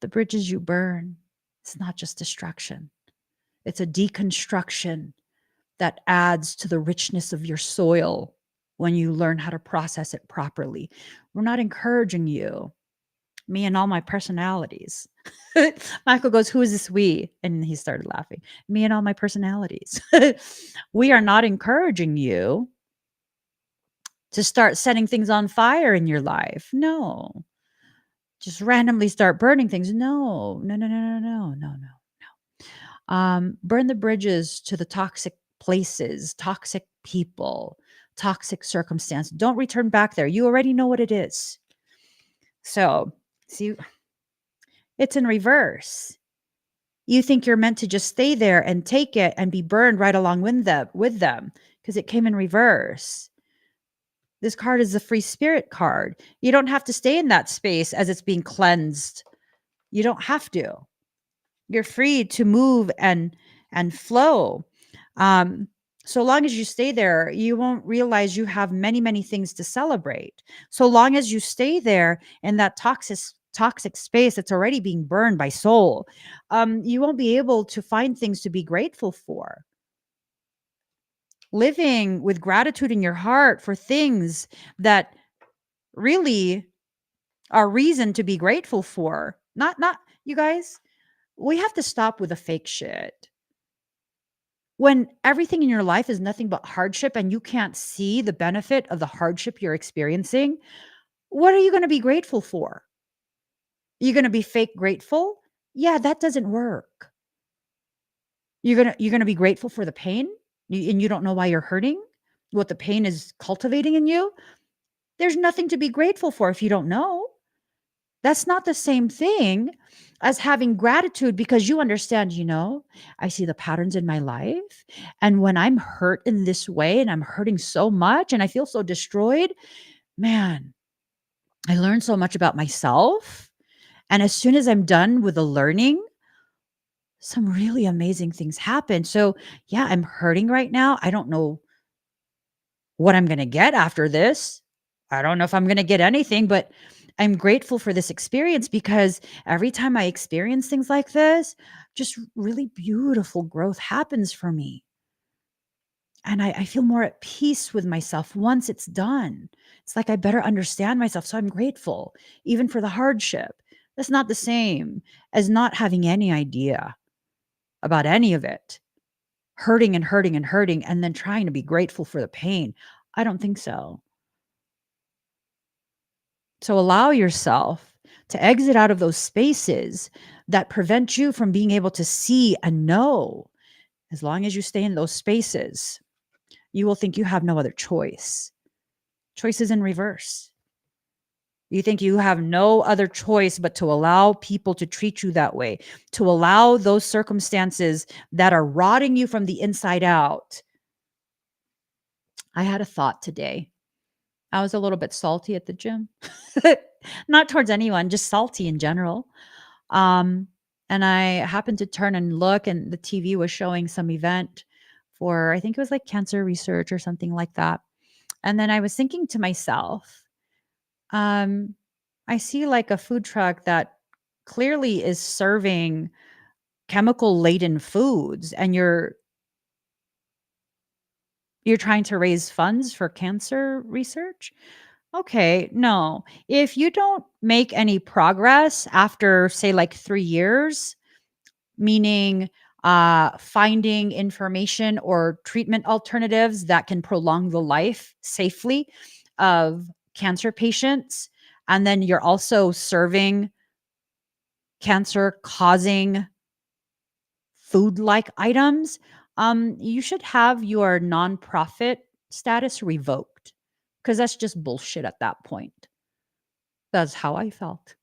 the bridges you burn, it's not just destruction. It's a deconstruction that adds to the richness of your soil when you learn how to process it properly. We're not encouraging you, me and all my personalities. Michael goes, "Who is this we?" And he started laughing. Me and all my personalities. We are not encouraging you to start setting things on fire in your life. No. Just randomly start burning things. No, no, no, no, no, no, no, no. Burn the bridges to the toxic places, toxic people, toxic circumstance. Don't return back there. You already know what it is. So, see, it's in reverse. You think you're meant to just stay there and take it and be burned right along with them because it came in reverse. This card is a free spirit card. You don't have to stay in that space as it's being cleansed. You don't have to. You're free to move and flow. So long as you stay there, you won't realize you have many, many things to celebrate. So long as you stay there in that toxic space that's already being burned by soul, you won't be able to find things to be grateful for. Living with gratitude in your heart for things that really are reason to be grateful for. Not you guys, we have to stop with the fake shit. When everything in your life is nothing but hardship and you can't see the benefit of the hardship you're experiencing, what are you going to be grateful for? You're going to be fake grateful? Yeah, that doesn't work. You're going to be grateful for the pain and you don't know why you're hurting, what the pain is cultivating in you? There's nothing to be grateful for if you don't know. That's not the same thing as having gratitude because you understand, I see the patterns in my life. And when I'm hurt in this way and I'm hurting so much and I feel so destroyed, man, I learned so much about myself. And as soon as I'm done with the learning, some really amazing things happen. So, yeah, I'm hurting right now. I don't know what I'm going to get after this. I don't know if I'm going to get anything, but I'm grateful for this experience because every time I experience things like this, just really beautiful growth happens for me. And I feel more at peace with myself once it's done. It's like I better understand myself. So I'm grateful, even for the hardship. That's not the same as not having any idea about any of it, hurting and hurting and hurting, and then trying to be grateful for the pain. I don't think so. So allow yourself to exit out of those spaces that prevent you from being able to see and know. As long as you stay in those spaces, you will think you have no other choice. Choice is in reverse. You think you have no other choice but to allow people to treat you that way, to allow those circumstances that are rotting you from the inside out. I had a thought today. I was a little bit salty at the gym. Not towards anyone, just salty in general. Um, and I happened to turn and look, and the TV was showing some event for, I think it was like cancer research or something like that. And then I was thinking to myself, um, I see like a food truck that clearly is serving chemical laden foods, and you're trying to raise funds for cancer research. Okay, no. If you don't make any progress after, say, like 3 years, meaning finding information or treatment alternatives that can prolong the life safely of cancer patients, and then you're also serving cancer causing food like items, you should have your nonprofit status revoked because that's just bullshit at that point. That's how I felt.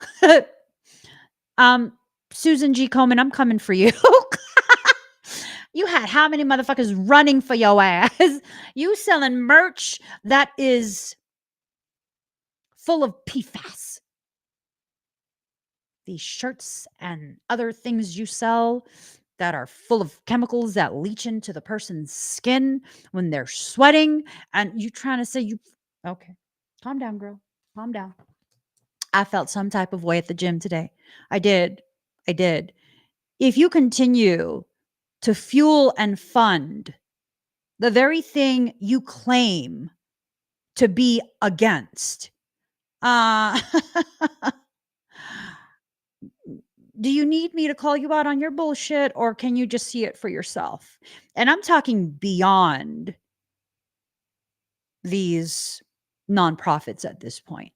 um, Susan G. Komen, I'm coming for you. You had how many motherfuckers running for your ass? You selling merch that is full of PFAS. These shirts and other things you sell that are full of chemicals that leach into the person's skin when they're sweating. And you trying to say you, okay, calm down, girl. Calm down. I felt some type of way at the gym today. I did. I did. If you continue to fuel and fund the very thing you claim to be against, uh, do you need me to call you out on your bullshit, or can you just see it for yourself? And I'm talking beyond these nonprofits at this point.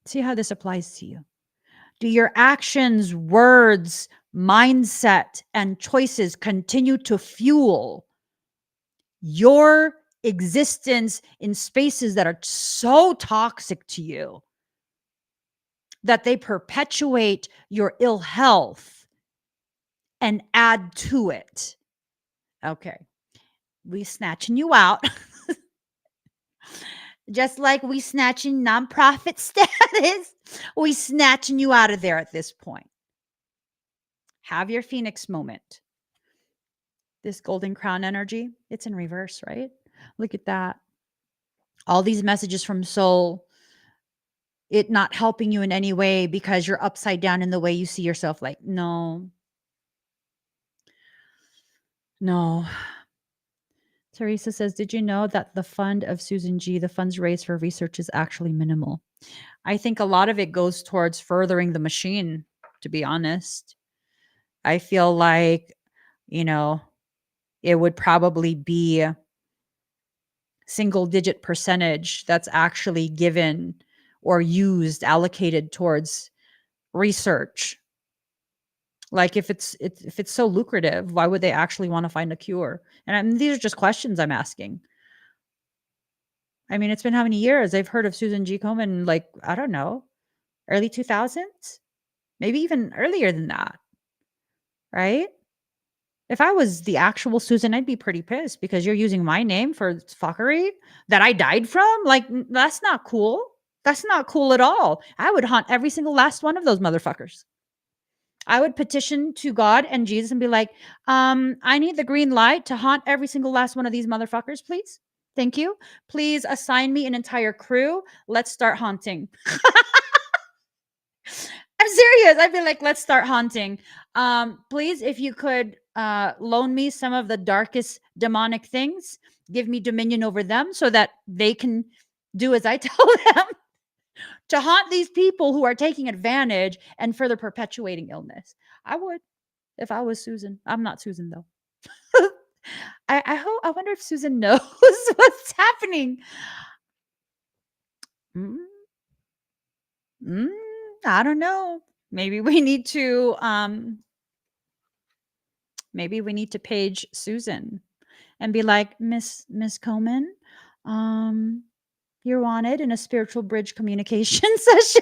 See how this applies to you. Do your actions, words, mindset, and choices continue to fuel your existence in spaces that are so toxic to you that they perpetuate your ill health and add to it? Okay. We snatching you out. Just like we snatching nonprofit status, we snatching you out of there at this point. Have your Phoenix moment. This golden crown energy, it's in reverse, right? Look at that. All these messages from soul, it not helping you in any way because you're upside down in the way you see yourself. Like, no, no. Teresa says, did you know that the fund of Susan G, the funds raised for research is actually minimal? I think a lot of it goes towards furthering the machine, to be honest. I feel like, it would probably be a single digit percentage that's actually given or used, allocated towards research. Like if it's so lucrative, why would they actually want to find a cure? And these are just questions I'm asking. I mean, it's been how many years? I've heard of Susan G. Komen, like, I don't know, early 2000s? Maybe even earlier than that, right? If I was the actual Susan, I'd be pretty pissed because you're using my name for fuckery that I died from. Like, that's not cool. That's not cool at all. I would haunt every single last one of those motherfuckers. I would petition to God and Jesus and be like, I need the green light to haunt every single last one of these motherfuckers, please. Thank you. Please assign me an entire crew. Let's start haunting. I'm serious. I'd be like, let's start haunting. Please, if you could loan me some of the darkest demonic things, give me dominion over them so that they can do as I tell them to haunt these people who are taking advantage and further perpetuating illness. I would if I was Susan. I'm not Susan though. I hope I wonder if Susan knows what's happening. Mm, mm, I don't know. Maybe we need to page Susan and be like, Miss Komen, um, you're wanted in a spiritual bridge communication session.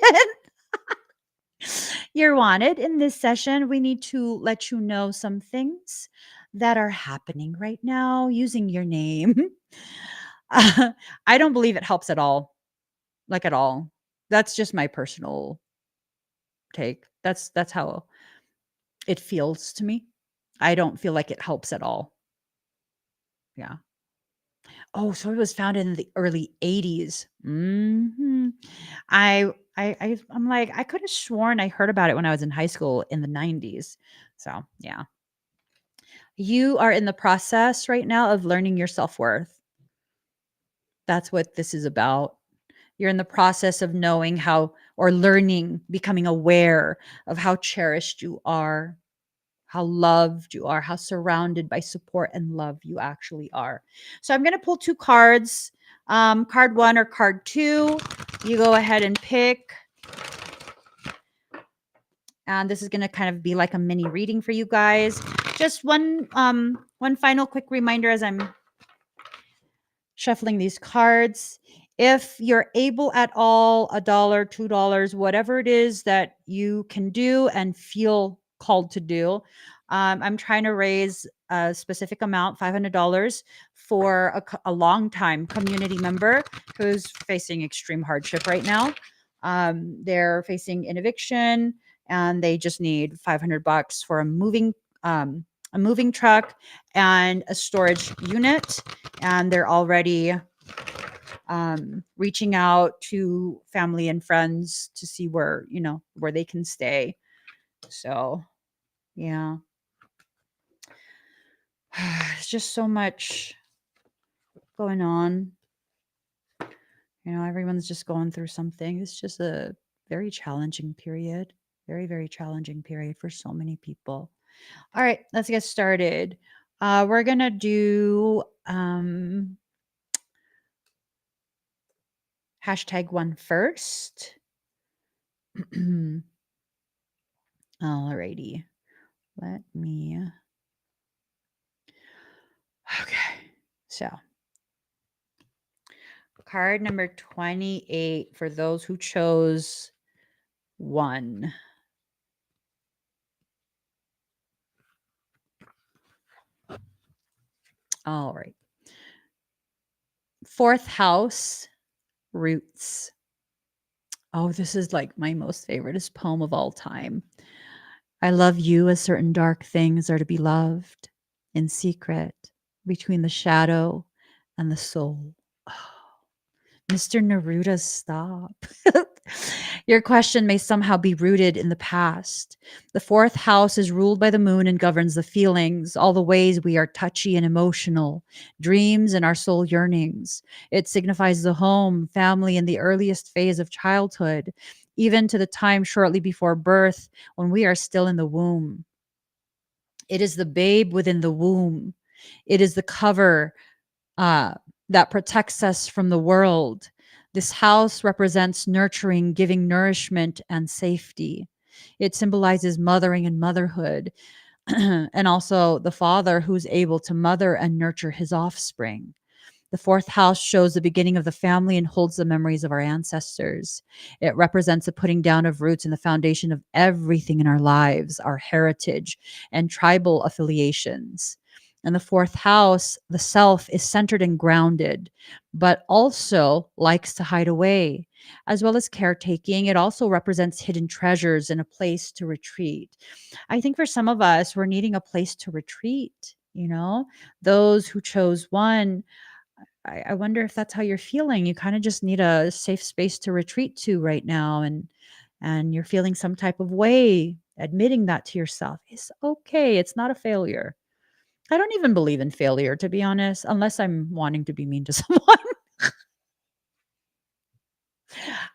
You're wanted in this session. We need to let you know some things that are happening right now using your name. I don't believe it helps at all. Like at all. That's just my personal take. That's how it feels to me. I don't feel like it helps at all. Yeah. Oh, so it was founded in the early 80s. I'm like, I could have sworn I heard about it when I was in high school in the 90s. So, yeah. You are in the process right now of learning your self-worth. That's what this is about. You're in the process of knowing how or learning, becoming aware of how cherished you are, how loved you are, how surrounded by support and love you actually are. So I'm going to pull two cards, card one or card two. You go ahead and pick. And this is going to kind of be like a mini reading for you guys. Just one final quick reminder as I'm shuffling these cards. If you're able at all, $1, $2, whatever it is that you can do and feel called to do. I'm trying to raise a specific amount, $500, for a long-time community member who's facing extreme hardship right now. They're facing an eviction and they just need $500 for a moving truck and a storage unit, and they're already reaching out to family and friends to see where they can stay. So yeah. It's just so much going on. Everyone's just going through something. It's just a very challenging period. Very, very challenging period for so many people. All right, let's get started. We're gonna do #1 first. Alrighty. Let me. Okay. So, card number 28 for those who chose 1. All right. 4th house, roots. Oh, this is like my most favoriteest poem of all time. I love you as certain dark things are to be loved in secret between the shadow and the soul. Oh, Mr. Neruda, stop. Your question may somehow be rooted in the past. The 4th house is ruled by the moon and governs the feelings, all the ways we are touchy and emotional, dreams and our soul yearnings. It signifies the home, family, and the earliest phase of childhood, even to the time shortly before birth when we are still in the womb. It is the babe within the womb. It is the cover that protects us from the world. This house represents nurturing, giving nourishment and safety. It symbolizes mothering and motherhood, and also the father who's able to mother and nurture his offspring. The fourth house shows the beginning of the family and holds the memories of our ancestors. It represents the putting down of roots and the foundation of everything in our lives, our heritage, and tribal affiliations. In the fourth house, the self is centered and grounded, but also likes to hide away. As well as caretaking, it also represents hidden treasures and a place to retreat. I think for some of us, we're needing a place to retreat, you know? Those who chose one, I wonder if that's how you're feeling. You kind of just need a safe space to retreat to right now, and you're feeling some type of way. Admitting that to yourself is okay. It's not a failure. I don't even believe in failure, to be honest, unless I'm wanting to be mean to someone.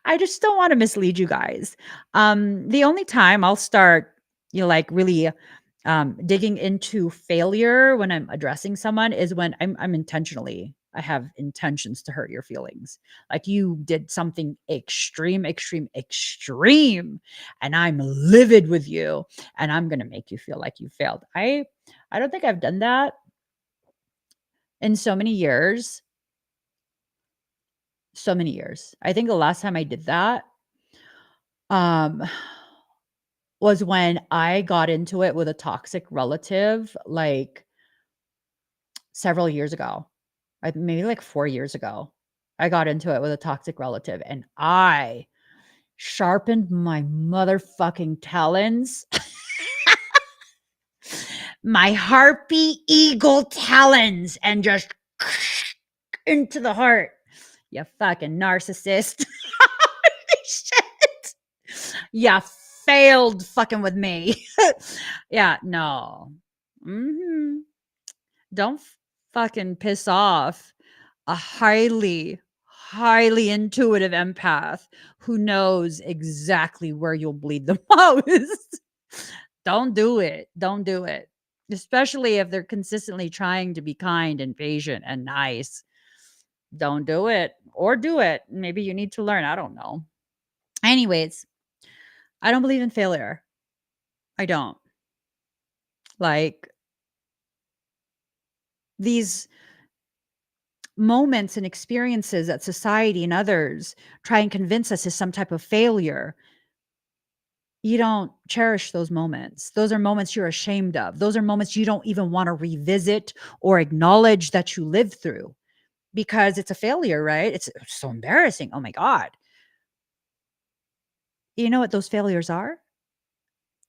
I just don't want to mislead you guys. The only time I'll start, like really digging into failure when I'm addressing someone is when I'm intentionally, I have intentions to hurt your feelings. Like you did something extreme, extreme, extreme, and I'm livid with you, and I'm gonna make you feel like you failed. I don't think I've done that in so many years. So many years. I think the last time I did that, um, was when I got into it with a toxic relative, like, several years ago. Maybe, like, 4 years ago. I got into it with a toxic relative, and I sharpened my motherfucking talons, my harpy eagle talons, and just into the heart. You fucking narcissist. Shit. Ya failed fucking with me. Yeah, no. Mhm. Don't fucking piss off a highly, highly intuitive empath who knows exactly where you'll bleed the most. Don't do it. Don't do it. Especially if they're consistently trying to be kind and patient and nice. Don't do it or do it. Maybe you need to learn. I don't know. Anyways, I don't believe in failure. I don't. Like these moments and experiences that society and others try and convince us is some type of failure. You don't cherish those moments. Those are moments you're ashamed of. Those are moments you don't even want to revisit or acknowledge that you lived through because it's a failure, right? It's so embarrassing. Oh my God. You know what those failures are?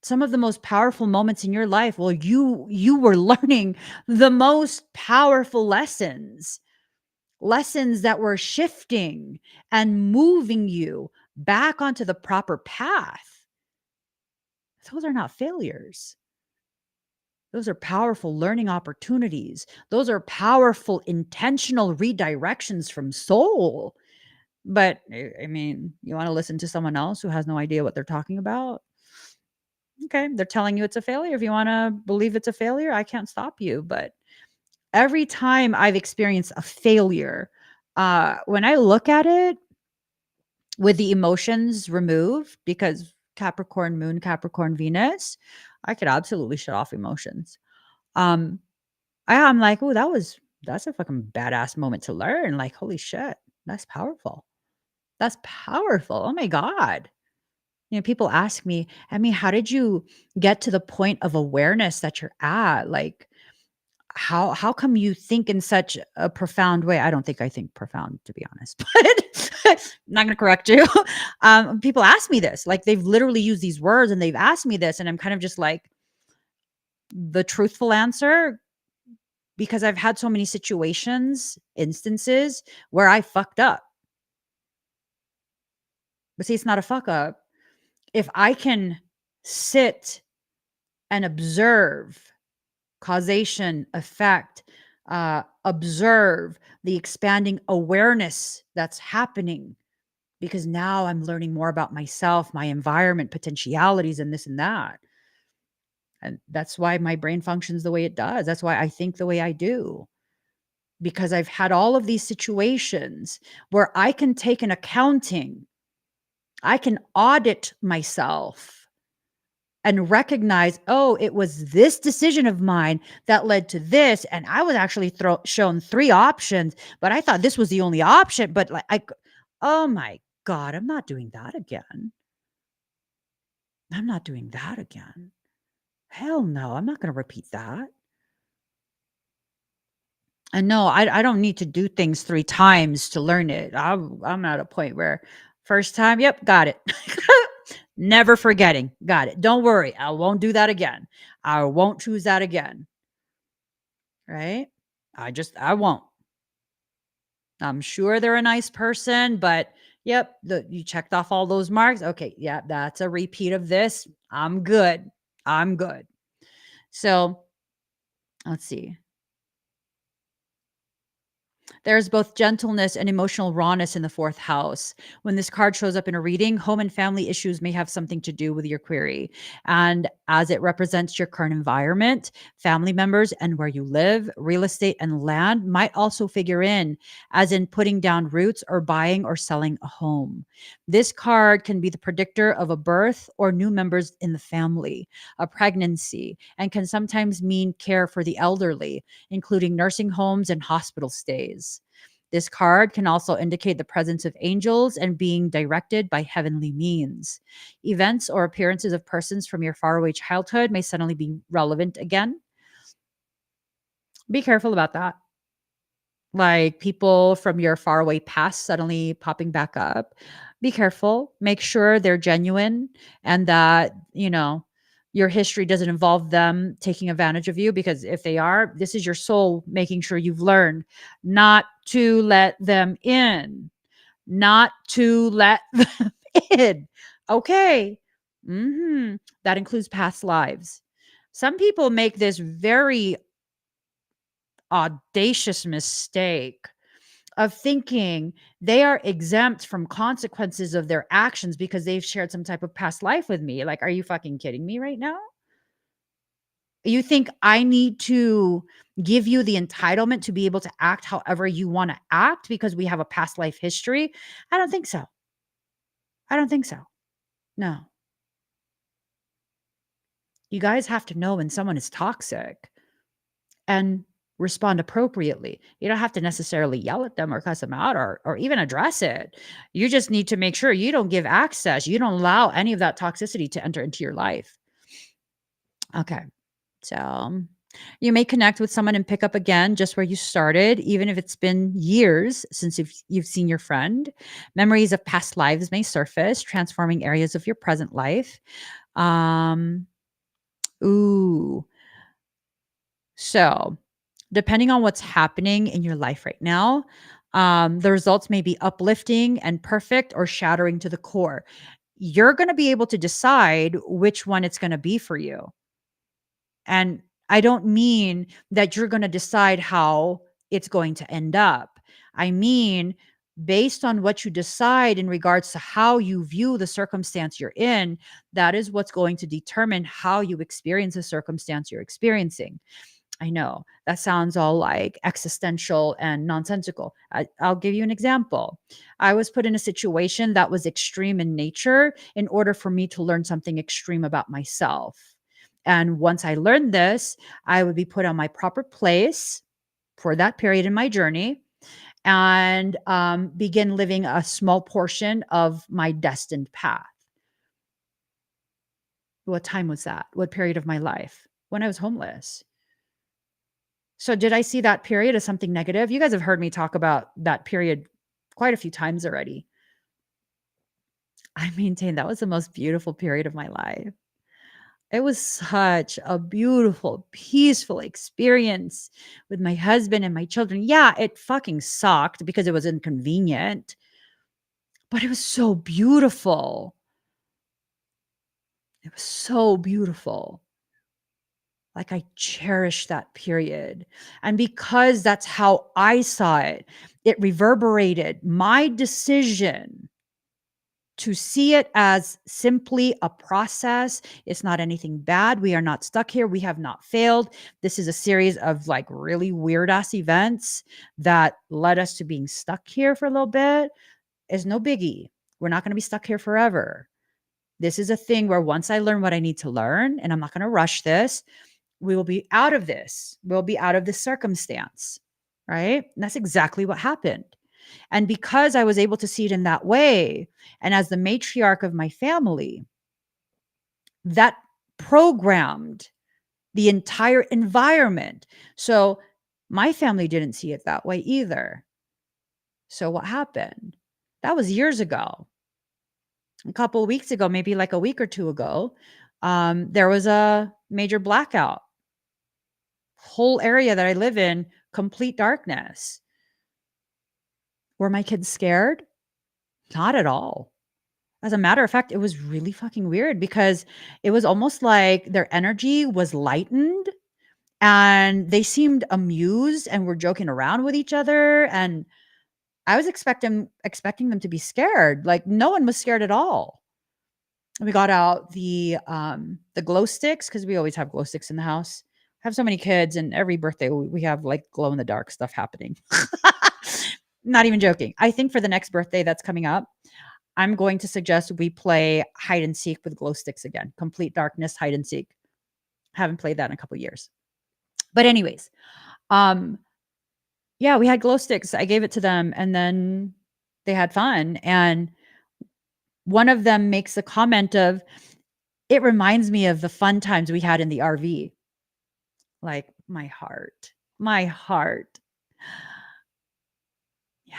Some of the most powerful moments in your life. Well, you were learning the most powerful lessons that were shifting and moving you back onto the proper path. Those are not failures. Those are powerful learning opportunities. Those are powerful intentional redirections from soul. But I mean, you want to listen to someone else who has no idea what they're talking about? Okay, they're telling you it's a failure. If you want to believe it's a failure, I can't stop you. But every time I've experienced a failure, when I look at it with the emotions removed, because Capricorn moon, Capricorn Venus, I could absolutely shut off emotions. Um, I'm like, "Oh, that's a fucking badass moment to learn." Like, holy shit, that's powerful. That's powerful. Oh my God. People ask me, I mean, how did you get to the point of awareness that you're at? Like, how come you think in such a profound way? I don't think I think profound, to be honest, but I'm not gonna correct you. People ask me this, like they've literally used these words and they've asked me this, and I'm kind of just like, the truthful answer, because I've had so many situations, instances where I fucked up. But see, it's not a fuck up. If I can sit and observe causation, effect, observe the expanding awareness that's happening, because now I'm learning more about myself, my environment, potentialities, and this and that. And that's why my brain functions the way it does. That's why I think the way I do, because I've had all of these situations where I can take an accounting, I can audit myself and recognize, oh, it was this decision of mine that led to this. And I was actually shown 3 options, but I thought this was the only option. But like, oh my God, I'm not doing that again. I'm not doing that again. Hell no, I'm not going to repeat that. And no, I don't need to do things 3 times to learn it. I'm at a point where first time, yep, got it. Never forgetting, got it. Don't worry, I won't do that again. I won't choose that again, right? I won't. I'm sure they're a nice person, but yep, you checked off all those marks. Okay, yeah, that's a repeat of this. I'm good. I'm good. So, let's see. There's both gentleness and emotional rawness in the 4th house. When this card shows up in a reading, home and family issues may have something to do with your query. And as it represents your current environment, family members and where you live, real estate and land might also figure in, as in putting down roots or buying or selling a home. This card can be the predictor of a birth or new members in the family, a pregnancy, and can sometimes mean care for the elderly, including nursing homes and hospital stays. This card can also indicate the presence of angels and being directed by heavenly means. Events or appearances of persons from your faraway childhood may suddenly be relevant again. Be careful about that. Like people from your faraway past suddenly popping back up. Be careful. Make sure they're genuine and that, your history doesn't involve them taking advantage of you, because if they are, this is your soul making sure you've learned not to let them in, not to let them in. Okay. That includes past lives. Some people make this very audacious mistake of thinking they are exempt from consequences of their actions because they've shared some type of past life with me. Like, are you fucking kidding me right now? You think I need to give you the entitlement to be able to act however you want to act because we have a past life history? I don't think so. I don't think so. No. You guys have to know when someone is toxic and respond appropriately. You don't have to necessarily yell at them or cuss them out or even address it. You just need to make sure you don't give access. You don't allow any of that toxicity to enter into your life. Okay. So you may connect with someone and pick up again just where you started, even if it's been years since you've seen your friend. Memories of past lives may surface, transforming areas of your present life. Um, ooh. So, depending on what's happening in your life right now, the results may be uplifting and perfect or shattering to the core. You're going to be able to decide which one it's going to be for you. And I don't mean that you're going to decide how it's going to end up. I mean, based on what you decide in regards to how you view the circumstance you're in, that is what's going to determine how you experience the circumstance you're experiencing. I know that sounds all like existential and nonsensical. I'll give you an example. I was put in a situation that was extreme in nature in order for me to learn something extreme about myself. And once I learned this, I would be put on my proper place for that period in my journey and begin living a small portion of my destined path. What time was that? What period of my life? When I was homeless. So did I see that period as something negative? You guys have heard me talk about that period quite a few times already. I maintain that was the most beautiful period of my life. It was such a beautiful, peaceful experience with my husband and my children. Yeah, it fucking sucked because it was inconvenient, but it was so beautiful. It was so beautiful. Like, I cherish that period. And because that's how I saw it, it reverberated my decision to see it as simply a process. It's not anything bad. We are not stuck here. We have not failed. This is a series of like really weird ass events that led us to being stuck here for a little bit. Is no biggie. We're not going to be stuck here forever. This is a thing where once I learn what I need to learn, and I'm not going to rush this, we will be out of this. We'll be out of this circumstance. Right. And that's exactly what happened. And because I was able to see it in that way, and as the matriarch of my family, that programmed the entire environment. So my family didn't see it that way either. So what happened? That was years ago. A couple of weeks ago, maybe like a week or two ago, there was a major blackout. Whole area that I live in, complete darkness. Were my kids scared? Not at all. As a matter of fact, it was really fucking weird because it was almost like their energy was lightened and they seemed amused and were joking around with each other. And I was expecting them to be scared. Like no one was scared at all. We got out the glow sticks because we always have glow sticks in the house. I have so many kids, and every birthday we have like glow in the dark stuff happening. Not even joking. I think for the next birthday that's coming up, I'm going to suggest we play hide and seek with glow sticks again. Complete darkness, hide and seek. Haven't played that in a couple of years. But anyways, yeah, we had glow sticks. I gave it to them and then they had fun. And one of them makes a comment of, it reminds me of the fun times we had in the RV. Like my heart. Yeah.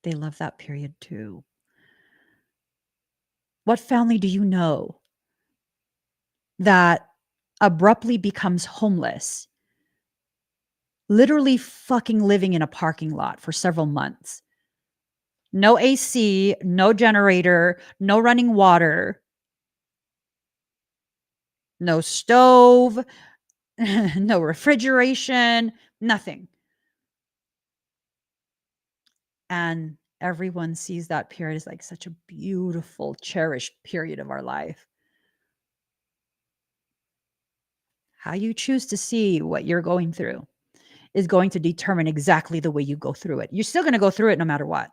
They love that period too. What family do you know that abruptly becomes homeless, literally fucking living in a parking lot for several months? No AC, no generator, no running water, no stove, no refrigeration, nothing. And everyone sees that period as like such a beautiful, cherished period of our life. How you choose to see what you're going through is going to determine exactly the way you go through it. You're still going to go through it no matter what.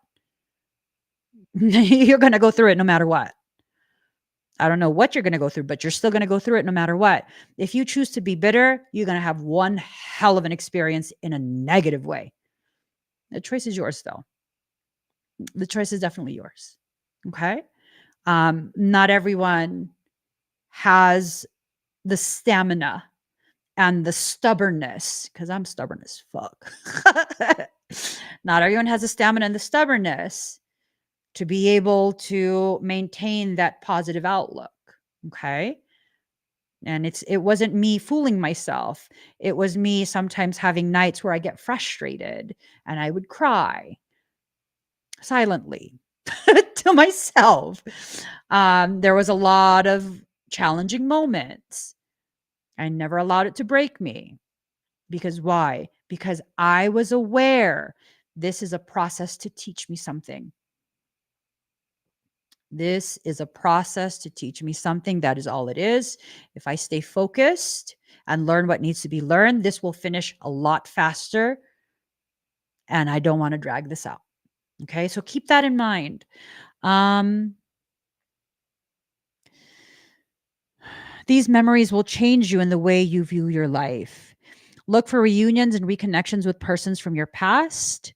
You're going to go through it no matter what. I don't know what you're going to go through, but you're still going to go through it no matter what. If you choose to be bitter, you're going to have one hell of an experience in a negative way. The choice is yours, though. The choice is definitely yours. Okay. Not everyone has the stamina and the stubbornness, because I'm stubborn as fuck. Not everyone has the stamina and the stubbornness to be able to maintain that positive outlook. Okay. And it wasn't me fooling myself. It was me sometimes having nights where I get frustrated and I would cry silently to myself. There was a lot of challenging moments. I never allowed it to break me. Because why? Because I was aware this is a process to teach me something. This is a process to teach me something. That is all it is. If I stay focused and learn what needs to be learned, this will finish a lot faster. And I don't want to drag this out. Okay. So keep that in mind. These memories will change you in the way you view your life. Look for reunions and reconnections with persons from your past,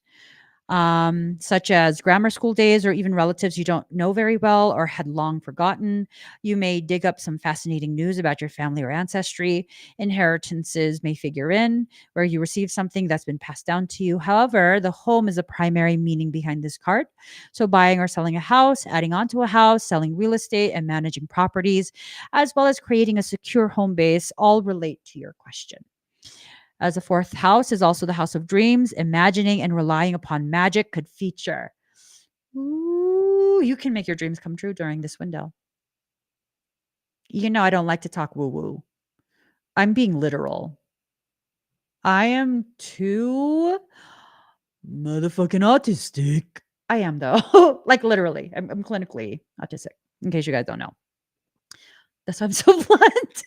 such as grammar school days or even relatives you don't know very well or had long forgotten. You may dig up some fascinating news about your family or ancestry. Inheritances may figure in, where you receive something that's been passed down to you. However, the home is a primary meaning behind this card. So buying or selling a house, adding on to a house, selling real estate, and managing properties, as well as creating a secure home base, all relate to your question. As the fourth house is also the house of dreams, imagining and relying upon magic could feature. Ooh, you can make your dreams come true during this window. You know, I don't like to talk woo woo. I'm being literal. I am too motherfucking autistic. I am, though. Like, literally. I'm clinically autistic, in case you guys don't know. That's why I'm so blunt.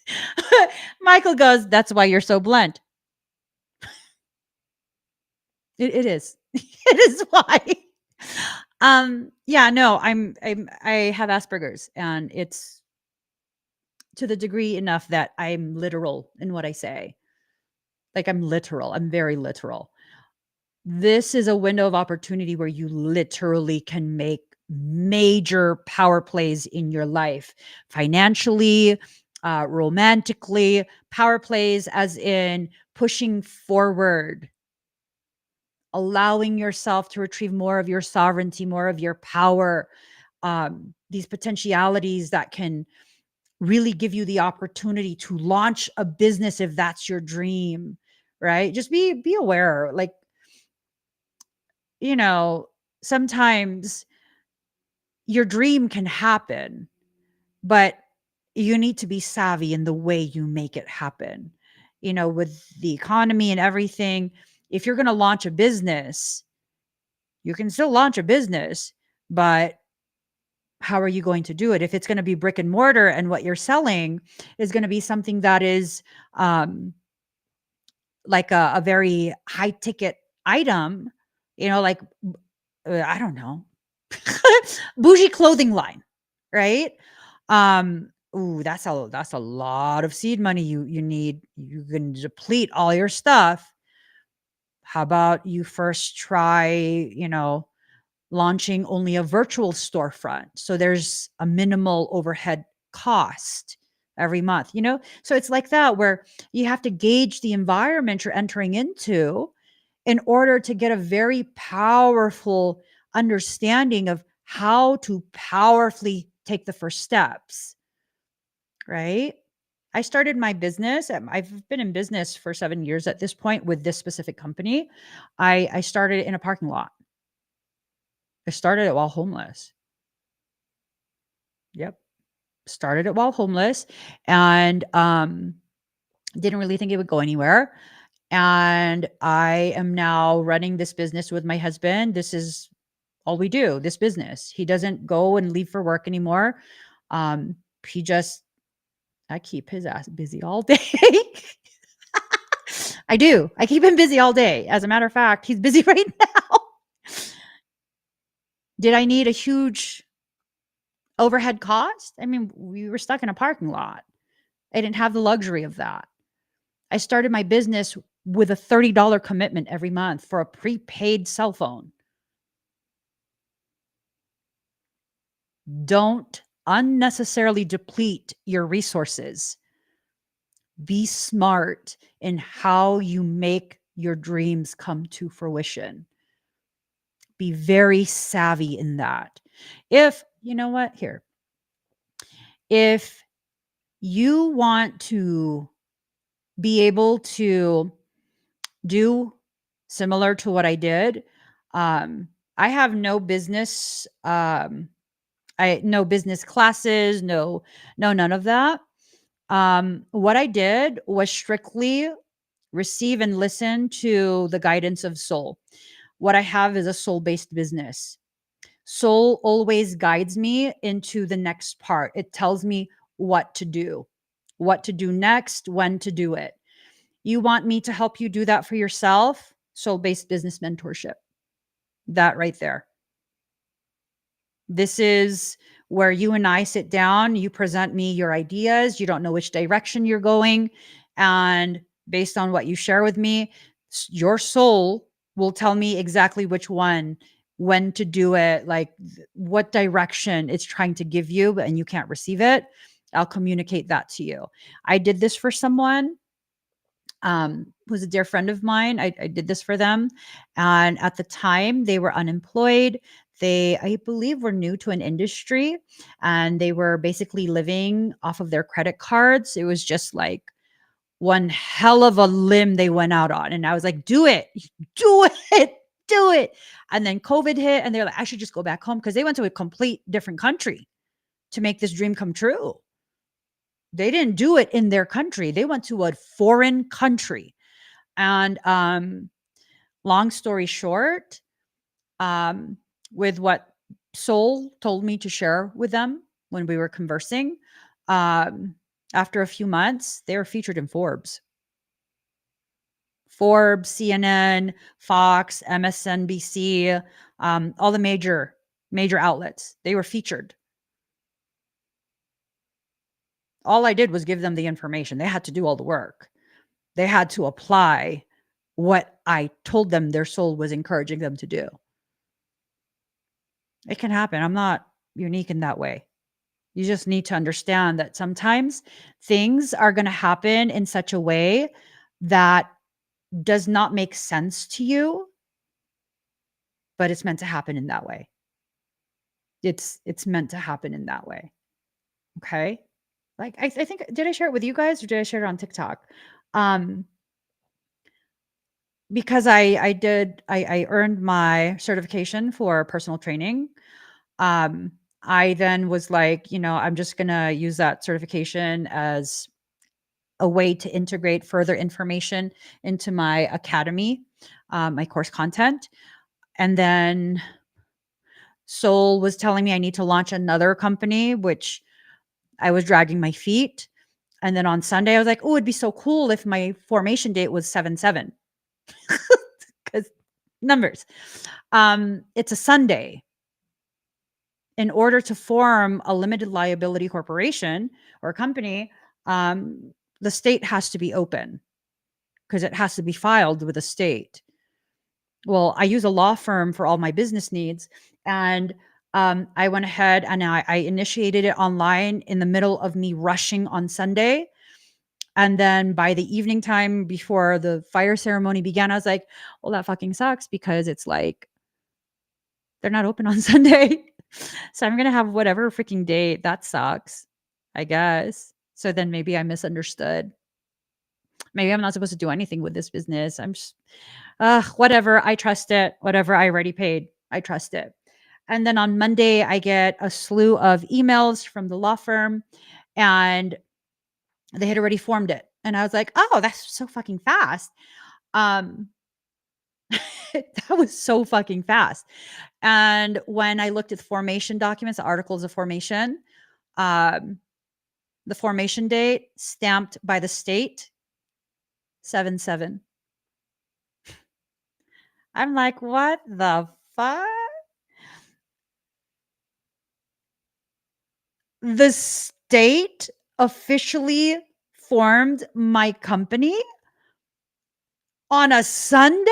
Michael goes, that's why you're so blunt. It is. It is why. Yeah, no, I have Asperger's, and it's to the degree enough that I'm literal in what I say. Like, I'm literal. I'm very literal. This is a window of opportunity where you literally can make major power plays in your life, financially, romantically, power plays as in pushing forward, allowing yourself to retrieve more of your sovereignty, more of your power, these potentialities that can really give you the opportunity to launch a business if that's your dream, right? Just be aware, like, you know, sometimes your dream can happen, but you need to be savvy in the way you make it happen. With the economy and everything, if you're going to launch a business, you can still launch a business, but how are you going to do it? If it's going to be brick and mortar and what you're selling is going to be something that is like a very high ticket item, like I don't know, bougie clothing line, right? Ooh, that's a lot of seed money you need. You can deplete all your stuff. How about you first try, launching only a virtual storefront, so there's a minimal overhead cost every month, so it's like that, where you have to gauge the environment you're entering into in order to get a very powerful understanding of how to powerfully take the first steps, right? I started my business. I've been in business for 7 years at this point with this specific company. I started in a parking lot. I started it while homeless. Yep. Started it while homeless, and didn't really think it would go anywhere. And I am now running this business with my husband. This is all we do, this business. He doesn't go and leave for work anymore. Um, he just, I keep his ass busy all day. I do. I keep him busy all day. As a matter of fact, he's busy right now. Did I need a huge overhead cost? I mean, we were stuck in a parking lot. I didn't have the luxury of that. I started my business with a $30 commitment every month for a prepaid cell phone. Don't unnecessarily deplete your resources. Be smart in how you make your dreams come to fruition. Be very savvy in that. If, you know what, here, if you want to be able to do similar to what I did, I have no business, no business classes, no, none of that. What I did was strictly receive and listen to the guidance of soul. What I have is a soul-based business. Soul always guides me into the next part. It tells me what to do next, when to do it. You want me to help you do that for yourself? Soul-based business mentorship. That right there. This is where you and I sit down, you present me your ideas, you don't know which direction you're going, and based on what you share with me, your soul will tell me exactly which one, when to do it, like what direction it's trying to give you, and you can't receive it. I'll communicate that to you. I did this for someone who's a dear friend of mine. I did this for them. And at the time, they were unemployed. They, I believe, were new to an industry, and they were basically living off of their credit cards. It was just like one hell of a limb they went out on. And I was like, do it, do it, do it. And then COVID hit, and they're like, I should just go back home, because they went to a complete different country to make this dream come true. They didn't do it in their country. They went to a foreign country. And long story short, with what Soul told me to share with them when we were conversing, after a few months, they were featured in Forbes, CNN, Fox, MSNBC, all the major major outlets. They were featured. All I did was give them the information. They had to do all the work. They had to apply what I told them their soul was encouraging them to do. It can happen. I'm not unique in that way. You just need to understand that sometimes things are going to happen in such a way that does not make sense to you, but it's meant to happen in that way. It's meant to happen in that way. Okay? Like I think, did I share it with you guys or did I share it on TikTok? Because I earned my certification for personal training. I then was like, I'm just going to use that certification as a way to integrate further information into my academy, my course content. And then Soul was telling me I need to launch another company, which I was dragging my feet. And then on Sunday, I was like, oh, it'd be so cool if my formation date was 7/7. Because numbers. It's a Sunday. In order to form a limited liability corporation or company, the state has to be open because it has to be filed with the state. Well, I use a law firm for all my business needs. And I went ahead and I initiated it online in the middle of me rushing on Sunday. And then by the evening time before the fire ceremony began, I was like, well, that fucking sucks because it's like, they're not open on Sunday. So I'm going to have whatever freaking date. That sucks, I guess. So then maybe I misunderstood. Maybe I'm not supposed to do anything with this business. I'm just, whatever. I trust it. Whatever I already paid, I trust it. And then on Monday, I get a slew of emails from the law firm and they had already formed it. And I was like, oh, that's so fucking fast. That was so fucking fast. And when I looked at the formation documents, the articles of formation, the formation date stamped by the state, 7/7. I'm like, what the fuck? The state officially formed my company on a Sunday?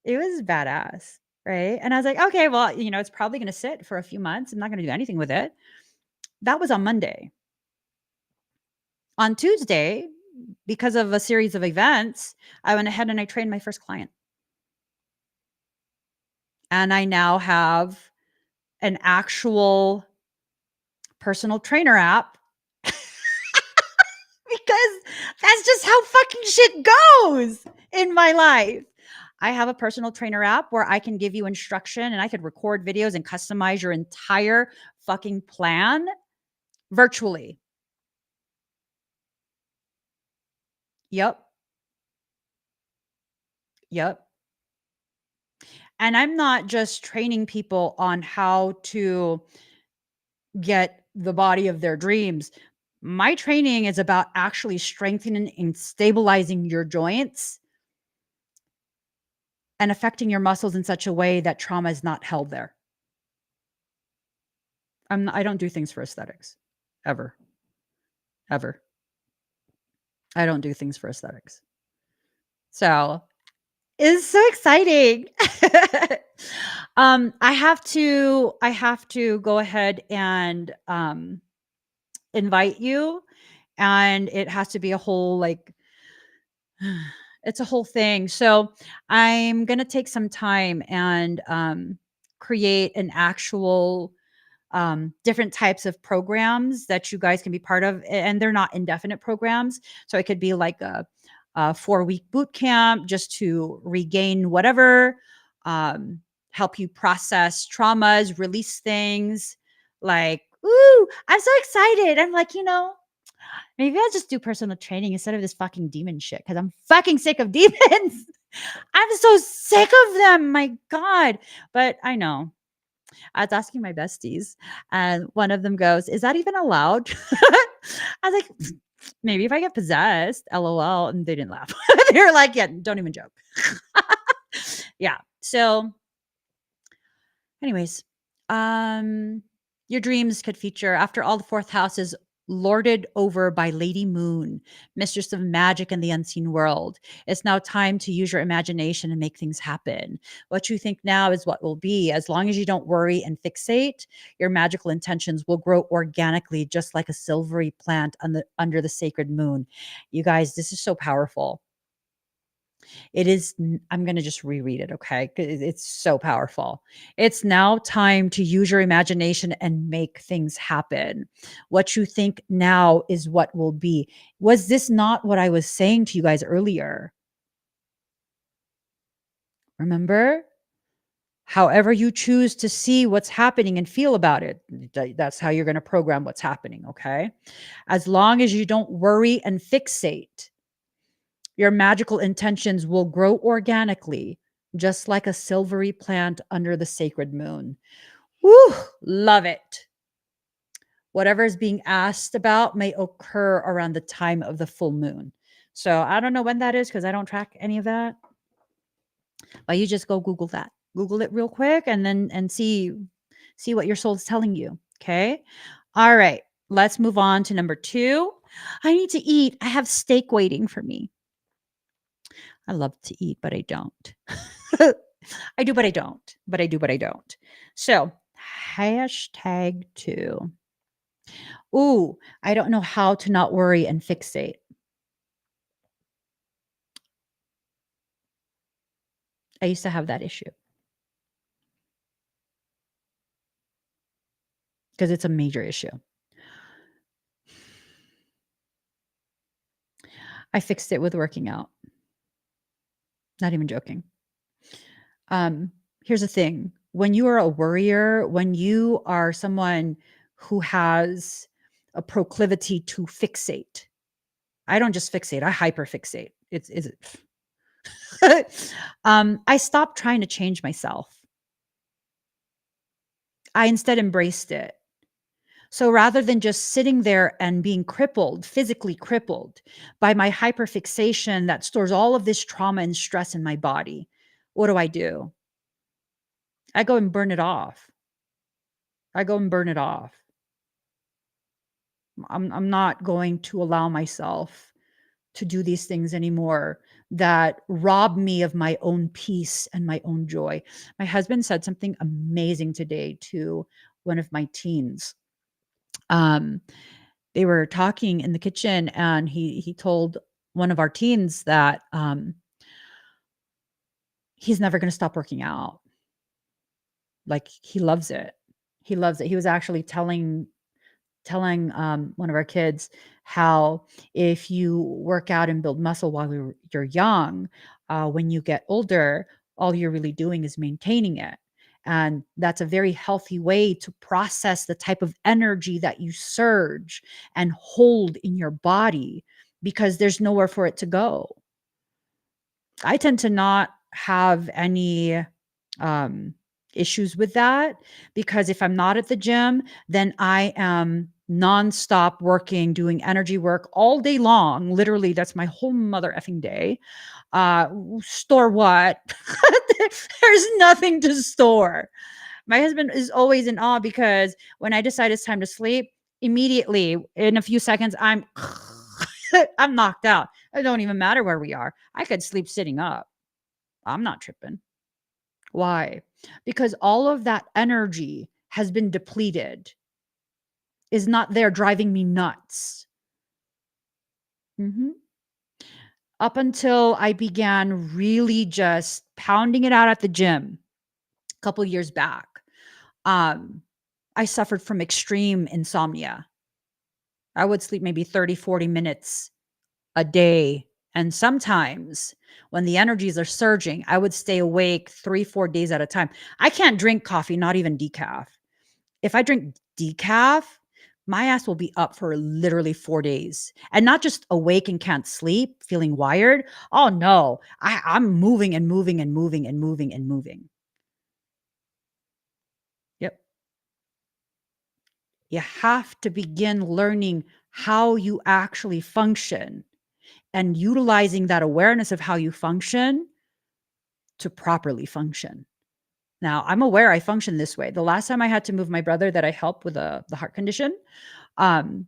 It was badass, right? And I was like, okay, well, it's probably going to sit for a few months. I'm not going to do anything with it. That was on Monday. On Tuesday, because of a series of events, I went ahead and I trained my first client. And I now have an actual personal trainer app because that's just how fucking shit goes in my life. I have a personal trainer app where I can give you instruction and I could record videos and customize your entire fucking plan virtually. Yep. And I'm not just training people on how to get the body of their dreams. My training is about actually strengthening and stabilizing your joints and affecting your muscles in such a way that trauma is not held there. I don't do things for aesthetics. Ever. I don't do things for aesthetics. So it's so exciting. I have to go ahead and invite you, and it has to be a whole it's a whole thing. So I'm gonna take some time and create an actual different types of programs that you guys can be part of, and they're not indefinite programs. So it could be like a 4-week boot camp just to regain whatever, help you process traumas, release things. Like, ooh, I'm so excited. I'm like, maybe I'll just do personal training instead of this fucking demon shit because I'm fucking sick of demons. I'm so sick of them. My God. But I know. I was asking my besties, and one of them goes, is that even allowed? I was like, maybe if I get possessed, LOL. And they didn't laugh. They were like, yeah, don't even joke. Yeah. So Anyways, um, your dreams could feature after all the fourth house is lorded over by Lady Moon, mistress of magic and the unseen world. It's now time to use your imagination and make things happen. What you think now is what will be. As long as you don't worry and fixate, your magical intentions will grow organically, just like a silvery plant under the sacred moon. You guys, this is so powerful. It is I'm gonna just reread it, okay? 'Cause it's so powerful. It's now time to use your imagination and make things happen. What you think now is what will be. Was this not what I was saying to you guys earlier? Remember? However you choose to see what's happening and feel about it, that's how you're gonna program what's happening, okay? As long as you don't worry and fixate, your magical intentions will grow organically, just like a silvery plant under the sacred moon. Woo! Love it. Whatever is being asked about may occur around the time of the full moon. So I don't know when that is because I don't track any of that. But you just go Google that. Google it real quick and then see what your soul's telling you. Okay. All right. Let's move on to number 2. I need to eat. I have steak waiting for me. I love to eat, but I don't. I do, but I don't. But I do, but I don't. So, hashtag 2. Ooh, I don't know how to not worry and fixate. I used to have that issue because it's a major issue. I fixed it with working out. Not even joking. Here's the thing. When you are a worrier, when you are someone who has a proclivity to fixate, I don't just fixate, I hyperfixate. It's I stopped trying to change myself. I instead embraced it. So rather than just sitting there and being crippled, physically crippled by my hyperfixation that stores all of this trauma and stress in my body, what do? I go and burn it off. I go and burn it off. I'm not going to allow myself to do these things anymore that rob me of my own peace and my own joy. My husband said something amazing today to one of my teens. Um, they were talking in the kitchen and he told one of our teens that he's never going to stop working out. Like he loves it. He loves it. He was actually telling one of our kids how if you work out and build muscle while you're young, when you get older, all you're really doing is maintaining it. And that's a very healthy way to process the type of energy that you surge and hold in your body because there's nowhere for it to go. I tend to not have any um, issues with that because if I'm not at the gym, then I am nonstop working, doing energy work all day long. Literally, that's my whole mother effing day. Store what? There's nothing to store. My husband is always in awe because when I decide it's time to sleep, immediately in a few seconds, I'm knocked out. It don't even matter where we are. I could sleep sitting up. I'm not tripping. Why? Because all of that energy has been depleted, is not there driving me nuts. Mhm. Up until I began really just pounding it out at the gym a couple years back, um, I suffered from extreme insomnia. I would sleep maybe 30, 40 minutes a day. And sometimes when the energies are surging, I would stay awake 3, 4 days at a time. I can't drink coffee, not even decaf. If I drink decaf, my ass will be up for literally 4 days. And not just awake and can't sleep, feeling wired. Oh no, I'm moving and moving and moving and moving and moving. Yep. You have to begin learning how you actually function and utilizing that awareness of how you function to properly function. Now, I'm aware I function this way. The last time I had to move my brother that I helped with the heart condition, um,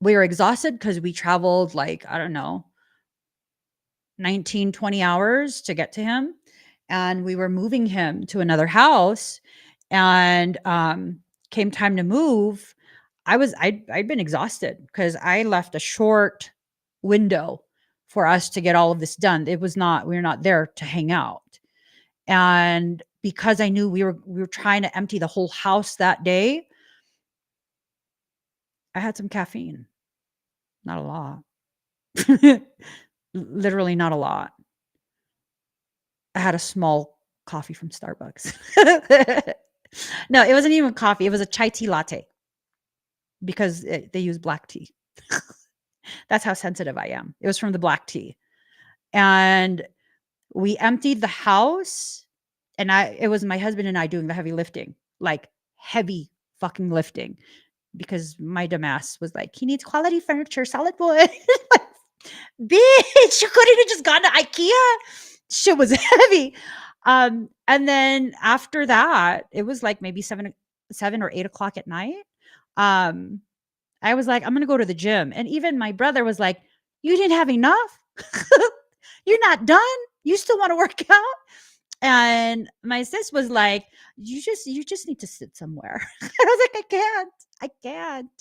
we were exhausted because we traveled like, I don't know, 19, 20 hours to get to him. And we were moving him to another house. And came time to move. I'd been exhausted because I left a short window for us to get all of this done. We were not there to hang out. And because I knew we were trying to empty the whole house that day, I had some caffeine. Not a lot. Literally not a lot. I had a small coffee from Starbucks. No, it wasn't even coffee. It was a chai tea latte because they use black tea. That's how sensitive I am. It was from the black tea. And we emptied the house, and it was my husband and I doing the heavy lifting, like heavy fucking lifting, because my dumbass was like, he needs quality furniture, solid wood. Bitch, you couldn't have just gone to IKEA. Shit was heavy. And then after that, it was like maybe 7 or 8 o'clock at night. I was like, I'm gonna go to the gym. And even my brother was like, you didn't have enough? You're not done? You still want to work out? And my sis was like, you just need to sit somewhere. I was like, I can't.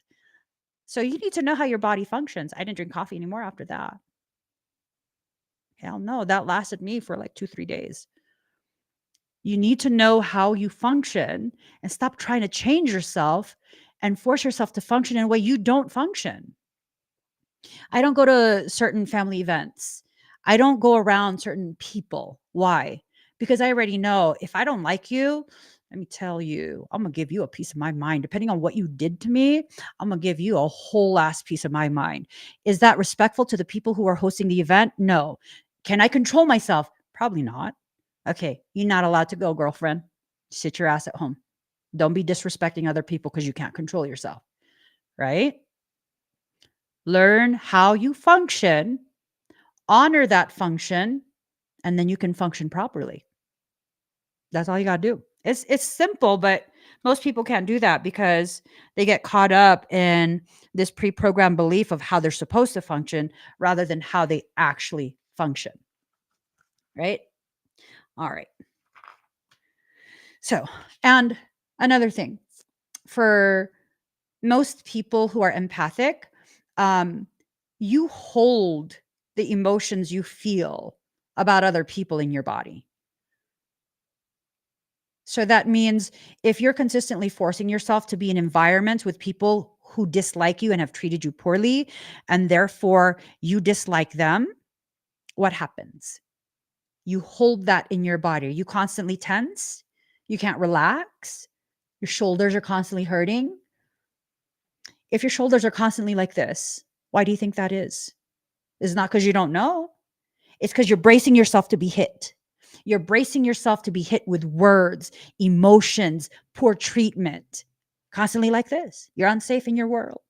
So you need to know how your body functions. I didn't drink coffee anymore after that. Hell no, that lasted me for like 2-3 days. You need to know how you function and stop trying to change yourself and force yourself to function in a way you don't function. I don't go to certain family events. I don't go around certain people. Why? Because I already know if I don't like you, let me tell you, I'm going to give you a piece of my mind. Depending on what you did to me, I'm going to give you a whole ass piece of my mind. Is that respectful to the people who are hosting the event? No. Can I control myself? Probably not. Okay. You're not allowed to go, girlfriend. Sit your ass at home. Don't be disrespecting other people because you can't control yourself. Right? Learn how you function, honor that function, and then you can function properly. That's all you got to do. It's simple, but most people can't do that because they get caught up in this pre-programmed belief of how they're supposed to function rather than how they actually function. Right? All right. So, and another thing for most people who are empathic, you hold the emotions you feel about other people in your body. So that means if you're consistently forcing yourself to be in environments with people who dislike you and have treated you poorly, and therefore you dislike them, what happens? You hold that in your body. You constantly tense. You can't relax. Your shoulders are constantly hurting. If your shoulders are constantly like this, why do you think that is? It's not because you don't know. It's because you're bracing yourself to be hit. You're bracing yourself to be hit with words, emotions, poor treatment. Constantly like this. You're unsafe in your world.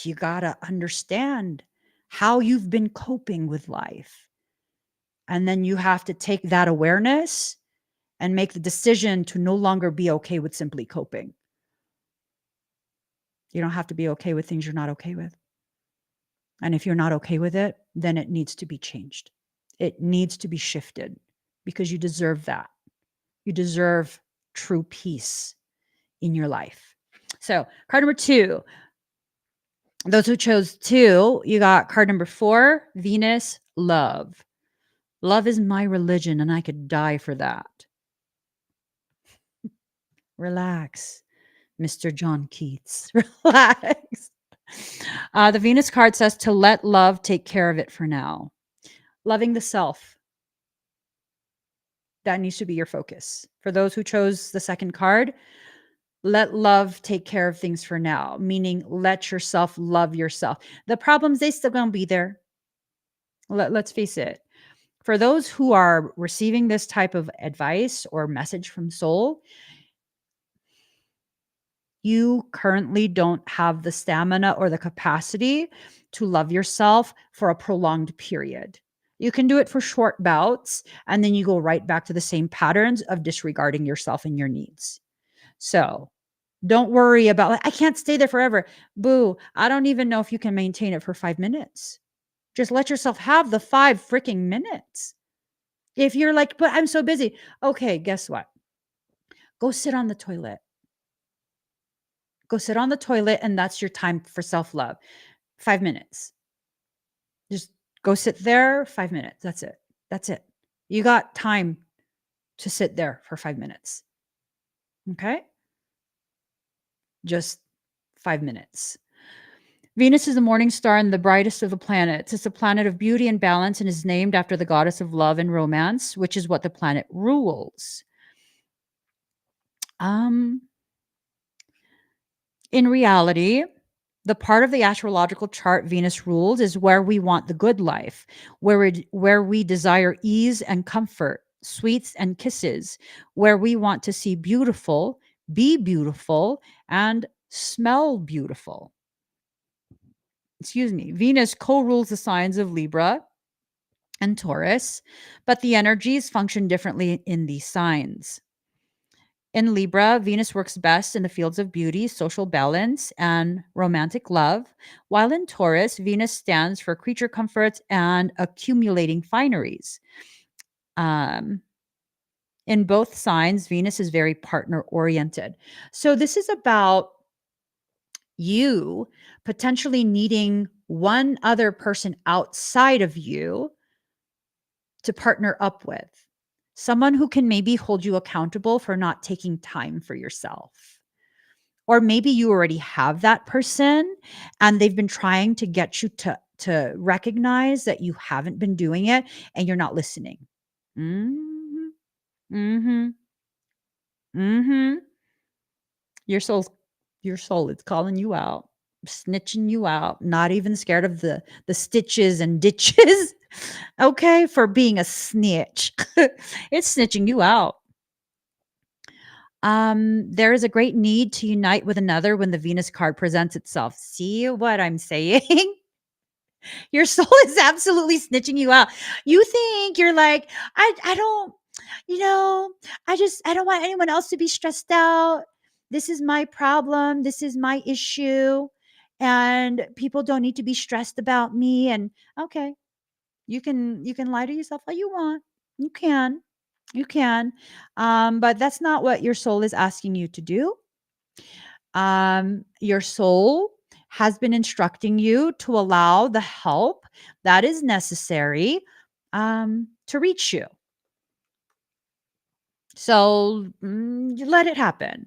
You got to understand how you've been coping with life. And then you have to take that awareness and make the decision to no longer be okay with simply coping. You don't have to be okay with things you're not okay with. And if you're not okay with it, then it needs to be changed. It needs to be shifted because you deserve that. You deserve true peace in your life. So, card number 2, those who chose 2, you got card number 4, Venus, love. Love is my religion and I could die for that. Relax, Mr. John Keats. Relax. The Venus card says to let love take care of it for now. Loving the self. That needs to be your focus. For those who chose the second card, let love take care of things for now, meaning let yourself love yourself. The problems, they still gonna be there. Let's face it. For those who are receiving this type of advice or message from soul, you currently don't have the stamina or the capacity to love yourself for a prolonged period. You can do it for short bouts, and then you go right back to the same patterns of disregarding yourself and your needs. So don't worry about, like, I can't stay there forever. Boo. I don't even know if you can maintain it for 5 minutes. Just let yourself have the 5 freaking minutes. If you're like, but I'm so busy. Okay, guess what? Go sit on the toilet. Go sit on the toilet, and that's your time for self love. 5 minutes. Just go sit there, 5 minutes. That's it. That's it. You got time to sit there for 5 minutes. Okay? Just 5 minutes. Venus is the morning star and the brightest of the planets. It's a planet of beauty and balance and is named after the goddess of love and romance, which is what the planet rules. In reality, the part of the astrological chart Venus rules is where we want the good life, where we desire ease and comfort, sweets and kisses, where we want to see beautiful, be beautiful, and smell beautiful. Excuse me. Venus co-rules the signs of Libra and Taurus, but the energies function differently in these signs. In Libra, Venus works best in the fields of beauty, social balance, and romantic love, while in Taurus, Venus stands for creature comforts and accumulating fineries. Um, in both signs, Venus is very partner oriented. So, this is about you potentially needing one other person outside of you to partner up with, someone who can maybe hold you accountable for not taking time for yourself. Or maybe you already have that person and they've been trying to get you to recognize that you haven't been doing it and you're not listening. Mhm. Mhm. Mhm. Your soul's your soul is calling you out, snitching you out, not even scared of the stitches and ditches, okay, for being a snitch. It's snitching you out. There is a great need to unite with another when the Venus card presents itself. See what I'm saying? Your soul is absolutely snitching you out. You think you're like, I don't, you know, I don't want anyone else to be stressed out. This is my problem. This is my issue. And people don't need to be stressed about me. And okay, you can lie to yourself all you want. You can. You can. But that's not what your soul is asking you to do. Your soul has been instructing you to allow the help that is necessary to reach you. So you let it happen.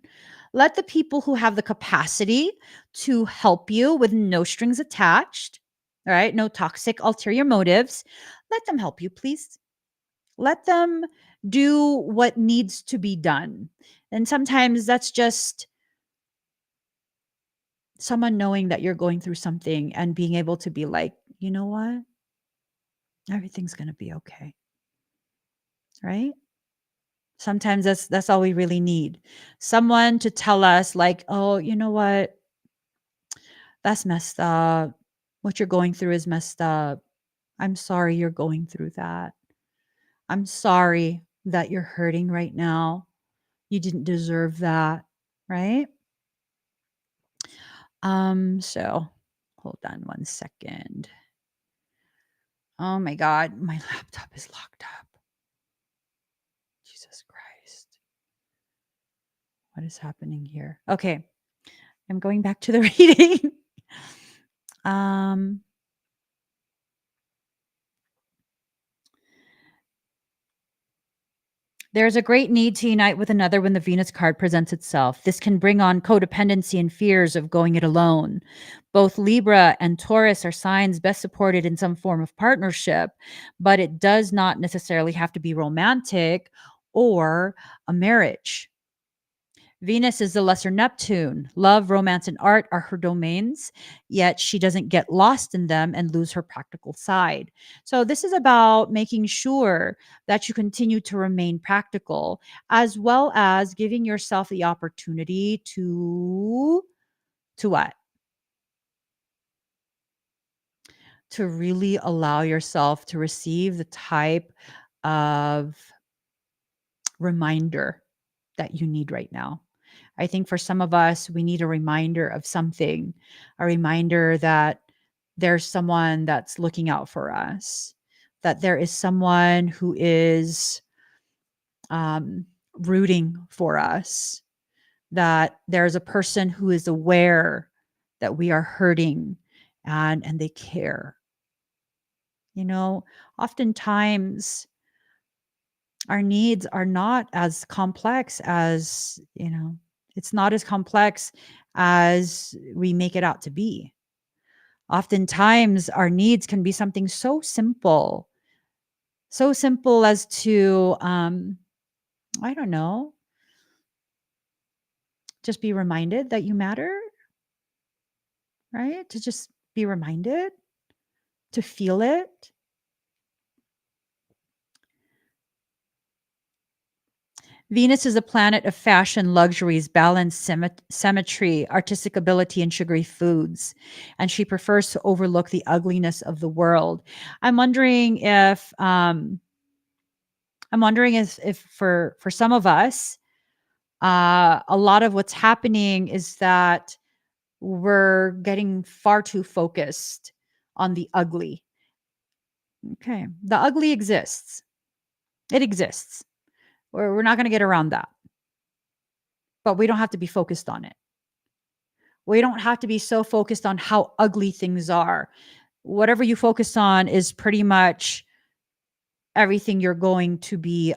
Let the people who have the capacity to help you with no strings attached, all right, no toxic ulterior motives, let them help you, please. Let them do what needs to be done. And sometimes that's just someone knowing that you're going through something and being able to be like, you know what? Everything's going to be okay. Right? Sometimes that's all we really need. Someone to tell us like, "Oh, you know what? That's messed up. What you're going through is messed up. I'm sorry you're going through that. I'm sorry that you're hurting right now. You didn't deserve that." Right? So hold on one second. Oh my god, my laptop is locked up. Jesus Christ. What is happening here? Okay. I'm going back to the reading. um There's a great need to unite with another when the Venus card presents itself. This can bring on codependency and fears of going it alone. Both Libra and Taurus are signs best supported in some form of partnership, but it does not necessarily have to be romantic or a marriage. Venus is the lesser Neptune. Love, romance, and art are her domains, yet she doesn't get lost in them and lose her practical side. So, this is about making sure that you continue to remain practical, as well as giving yourself the opportunity to what? to really allow yourself to receive the type of reminder that you need right now. I think for some of us, we need a reminder of something, a reminder that there's someone that's looking out for us, that there is someone who is rooting for us, that there's a person who is aware that we are hurting and they care. You know, oftentimes our needs are not as complex as, it's not as complex as we make it out to be. Oftentimes our needs can be something so simple as to, I don't know, just be reminded that you matter, right? To just be reminded, to feel it. Venus is a planet of fashion, luxuries, balance, symmetry, artistic ability, and sugary foods. And she prefers to overlook the ugliness of the world. I'm wondering if for some of us, a lot of what's happening is that we're getting far too focused on the ugly. Okay. The ugly exists. It exists. We're not going to get around that. But we don't have to be focused on it. We don't have to be so focused on how ugly things are. Whatever you focus on is pretty much everything you're going to be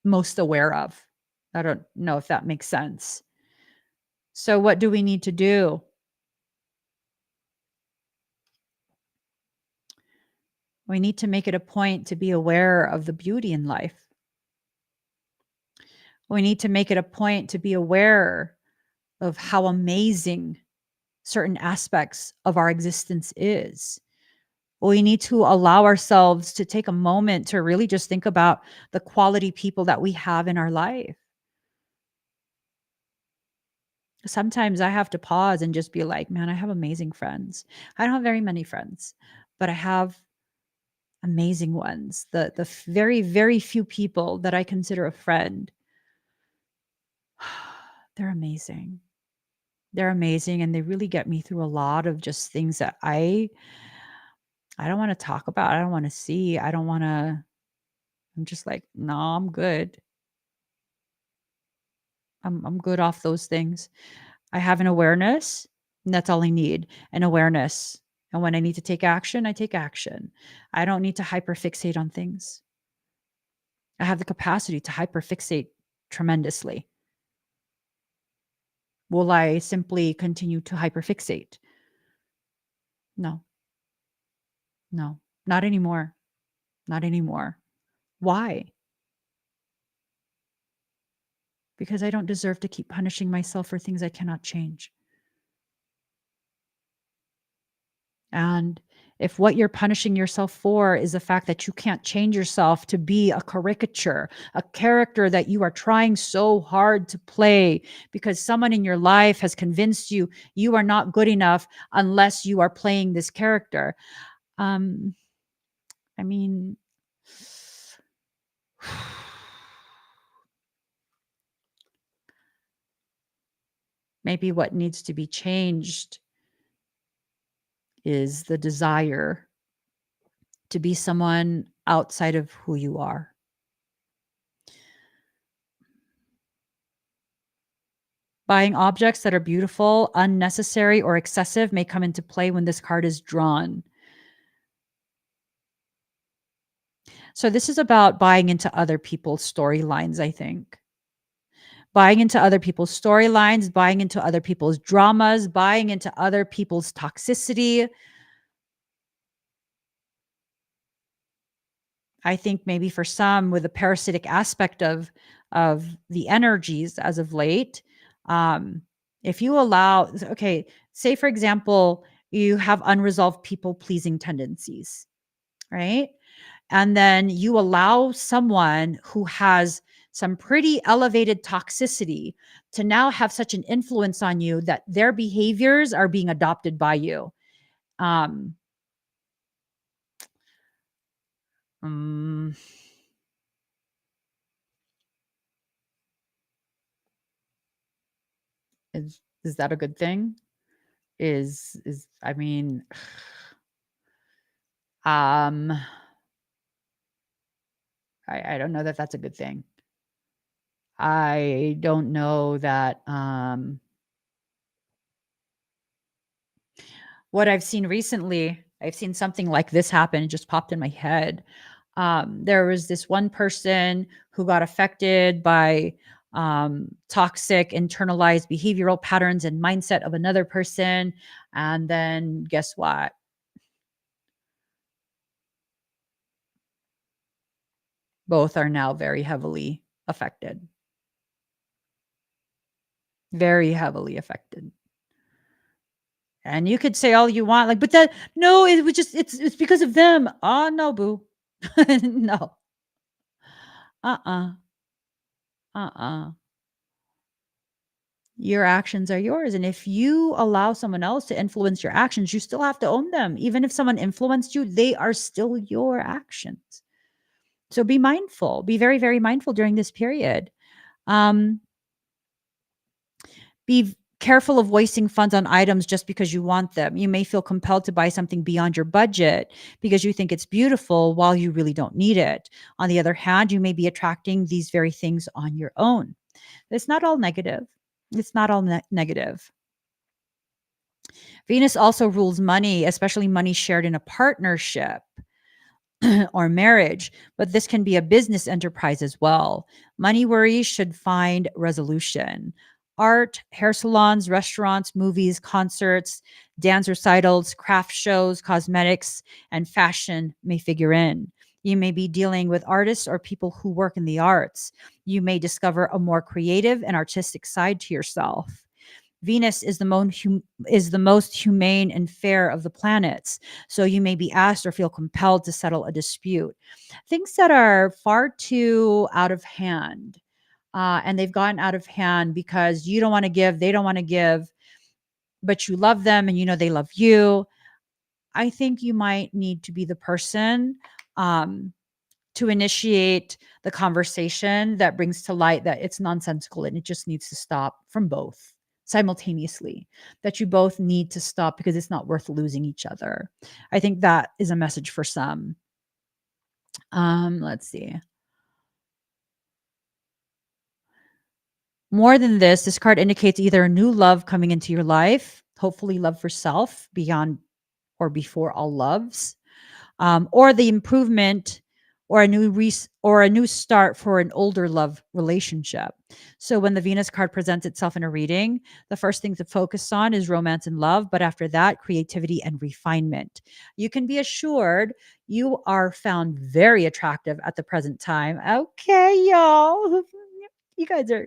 most aware of. I don't know if that makes sense. So what do we need to do? We need to make it a point to be aware of the beauty in life. We need to make it a point to be aware of how amazing certain aspects of our existence is. We need to allow ourselves to take a moment to really just think about the quality people that we have in our life. Sometimes I have to pause and just be like, man, I have amazing friends. I don't have very many friends, but I have amazing ones. The very, very few people that I consider a friend, they're amazing. They're amazing, and they really get me through a lot of just things that I don't want to talk about. I don't want to see. I don't want to. I'm just like, no, I'm good. I'm good off those things. I have an awareness, and that's all I need, an awareness. And when I need to take action, I take action. I don't need to hyperfixate on things. I have the capacity to hyperfixate tremendously. Will I simply continue to hyperfixate? No, no, not anymore. Not anymore. Why? Because I don't deserve to keep punishing myself for things I cannot change. And if what you're punishing yourself for is the fact that you can't change yourself to be a caricature, a character that you are trying so hard to play because someone in your life has convinced you you are not good enough unless you are playing this character. Um, I mean, maybe what needs to be changed is the desire to be someone outside of who you are. Buying objects that are beautiful, unnecessary, or excessive may come into play when this card is drawn. So this is about buying into other people's storylines, I think. Buying into other people's storylines, buying into other people's dramas, buying into other people's toxicity. I think maybe for some with the parasitic aspect of the energies as of late, if you allow, okay, say for example, you have unresolved people pleasing tendencies, right? And then you allow someone who has some pretty elevated toxicity to now have such an influence on you that their behaviors are being adopted by you. Um, mm, is that a good thing? Is I mean, um, I don't know that that's a good thing. I don't know that, what I've seen recently, I've seen something like this happen, it just popped in my head. There was this one person who got affected by toxic internalized behavioral patterns and mindset of another person. And then guess what? Both are now very heavily affected, very heavily affected. And you could say all you want, like, but that, no, it was just, it's because of them. Oh, no, boo. No. Uh-uh. Uh-uh. Your actions are yours. And if you allow someone else to influence your actions, you still have to own them. Even if someone influenced you, they are still your actions. So be mindful. Be very, very mindful during this period. Um, be careful of wasting funds on items just because you want them. You may feel compelled to buy something beyond your budget because you think it's beautiful while you really don't need it. On the other hand, you may be attracting these very things on your own. It's not all negative. It's not all negative. Venus also rules money, especially money shared in a partnership or marriage, but this can be a business enterprise as well. Money worries should find resolution. Art, hair salons, restaurants, movies, concerts, dance recitals, craft shows, cosmetics, and fashion may figure in. You may be dealing with artists or people who work in the arts. You may discover a more creative and artistic side to yourself. Venus is is the most humane and fair of the planets. So you may be asked or feel compelled to settle a dispute. Things that are far too out of hand. And they've gotten out of hand because you don't want to give, they don't want to give, but you love them and you know they love you. I think you might need to be the person um, to initiate the conversation that brings to light that it's nonsensical and it just needs to stop from both simultaneously, that you both need to stop because it's not worth losing each other. I think that is a message for some. Let's see. More than this card indicates either a new love coming into your life, hopefully love for self beyond or before all loves, or the improvement or or a new start for an older love relationship. So when the Venus card presents itself in a reading, the first thing to focus on is romance and love, but after that, creativity and refinement. You can be assured you are found very attractive at the present time. Okay, y'all. You guys are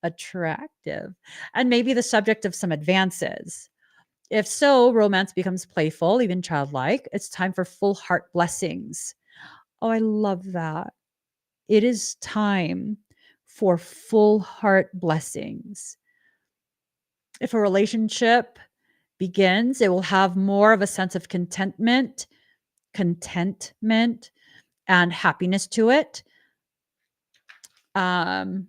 attractive and maybe the subject of some advances. If so, romance becomes playful, even childlike. It's time for full heart blessings. Oh, I love that. It is time for full heart blessings. If a relationship begins, it will have more of a sense of contentment and happiness to it. Um,